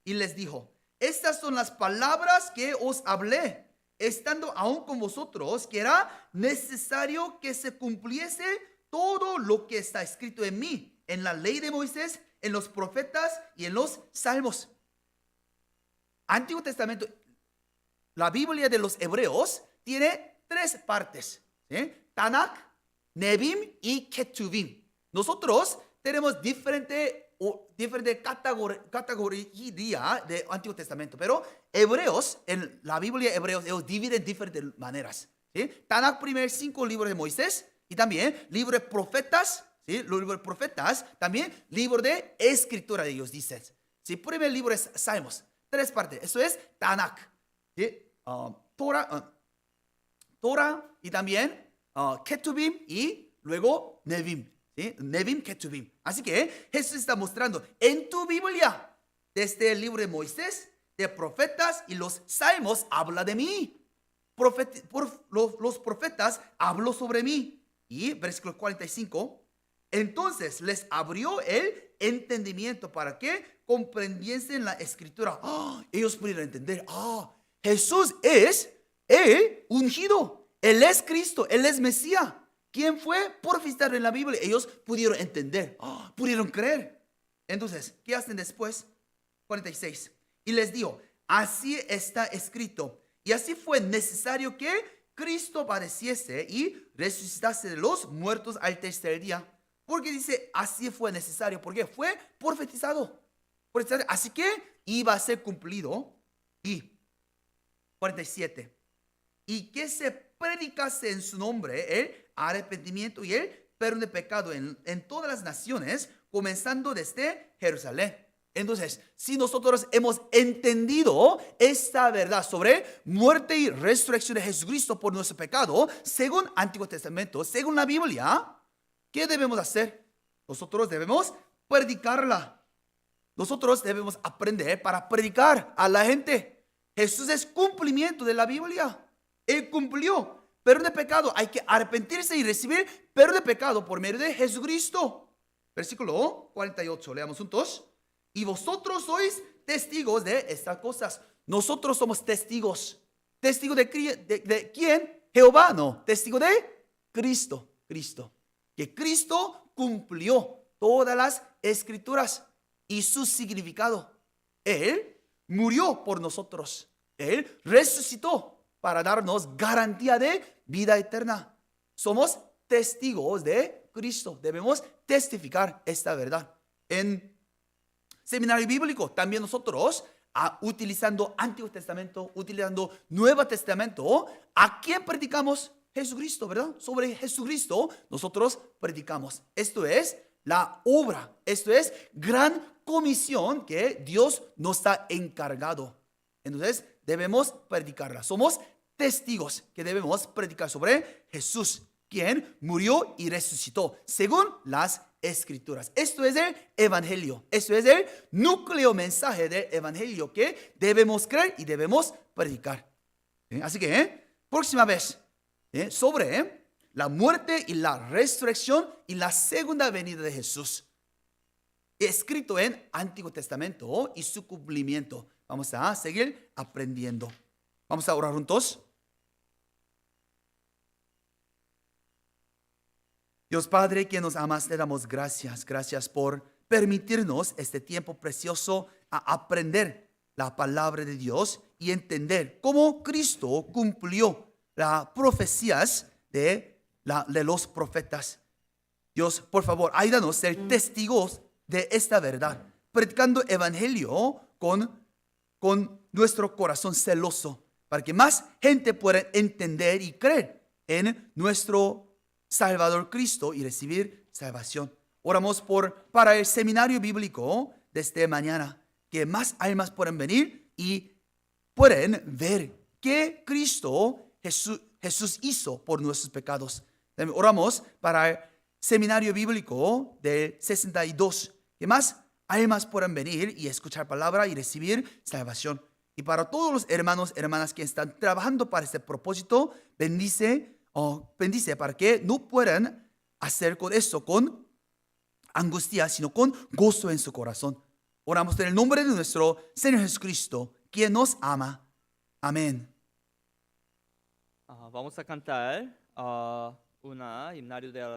Y les dijo: estas son las palabras que os hablé, estando aún con vosotros, que era necesario que se cumpliese todo lo que está escrito en mí, en la ley de Moisés, en los profetas y en los salmos. Antiguo Testamento, la Biblia de los hebreos tiene 3 partes, ¿sí? Tanakh, Nebim y Ketuvim. Nosotros tenemos diferente categoría de Antiguo Testamento, pero hebreos, en la Biblia de hebreos, ellos dividen de diferentes maneras, ¿sí? Tanakh, primer 5 libros de Moisés, y también libro de profetas, ¿sí? Los libros de profetas, también libro de escritura de ellos, dicen. ¿Sí? Primer libro es Salmos, 3 partes, eso es Tanakh, ¿sí? Torah y también Ketuvim y luego Nevim, ¿sí? Nevim, Ketuvim. Así que Jesús está mostrando en tu Biblia, desde el libro de Moisés, de profetas y los salmos, habla de mí. Los profetas habló sobre mí. Y versículo 45, entonces les abrió el entendimiento para que comprendiesen la escritura. Ellos pudieron entender, Jesús es el ungido, Él es Cristo, Él es Mesías. ¿Quién fue profetizado en la Biblia? Ellos pudieron entender, pudieron creer. Entonces, ¿qué hacen después? 46. Y les dijo: así está escrito, y así fue necesario que Cristo padeciese y resucitase de los muertos al tercer día. Porque dice así fue necesario, porque fue profetizado. Así que iba a ser cumplido. Y 47. Y que se predicase en su nombre el arrepentimiento y el perdón de pecado en todas las naciones, comenzando desde Jerusalén. Entonces, si nosotros hemos entendido esta verdad sobre muerte y resurrección de Jesucristo por nuestro pecado, según Antiguo Testamento, según la Biblia, ¿qué debemos hacer? Nosotros debemos predicarla. Nosotros debemos aprender para predicar a la gente. Jesús es cumplimiento de la Biblia. Él cumplió perdón de pecado. Hay que arrepentirse y recibir perdón de pecado por medio de Jesucristo. Versículo 48, leamos juntos. Y vosotros sois testigos de estas cosas. Nosotros somos testigos. ¿Testigo de quién? Jehová, no. Testigo de Cristo. Que Cristo cumplió todas las escrituras y su significado. Él murió por nosotros. Él resucitó para darnos garantía de vida eterna. Somos testigos de Cristo. Debemos testificar esta verdad. En Seminario Bíblico, también nosotros, utilizando Antiguo Testamento, utilizando Nuevo Testamento, ¿a quién predicamos? Jesucristo, ¿verdad? Sobre Jesucristo nosotros predicamos. Esto es la obra, esto es gran comisión que Dios nos ha encargado. Entonces debemos predicarla. Somos testigos que debemos predicar sobre Jesús, quien murió y resucitó, según las Escrituras. Esto es el Evangelio. Esto es el núcleo mensaje del Evangelio que debemos creer y debemos predicar. Así que, próxima vez, sobre la muerte y la resurrección y la segunda venida de Jesús, escrito en Antiguo Testamento y su cumplimiento. Vamos a seguir aprendiendo. Vamos a orar juntos. Dios Padre, que nos amas, te damos gracias. Gracias por permitirnos este tiempo precioso a aprender la palabra de Dios y entender cómo Cristo cumplió las profecías de los profetas. Dios, por favor, ayúdanos a ser testigos de esta verdad, predicando evangelio con nuestro corazón celoso, para que más gente pueda entender y creer en nuestro Salvador Cristo y recibir salvación. Oramos para el seminario bíblico desde mañana, que más almas puedan venir y pueden ver qué Cristo Jesús hizo por nuestros pecados. Oramos para el seminario bíblico del 62, que más almas puedan venir y escuchar palabra y recibir salvación. Y para todos los hermanos y hermanas que están trabajando para este propósito, bendice para que no puedan hacer con esto con angustia, sino con gozo en su corazón. Oramos en el nombre de nuestro Señor Jesucristo, quien nos ama. Amén. Vamos a cantar una himnario de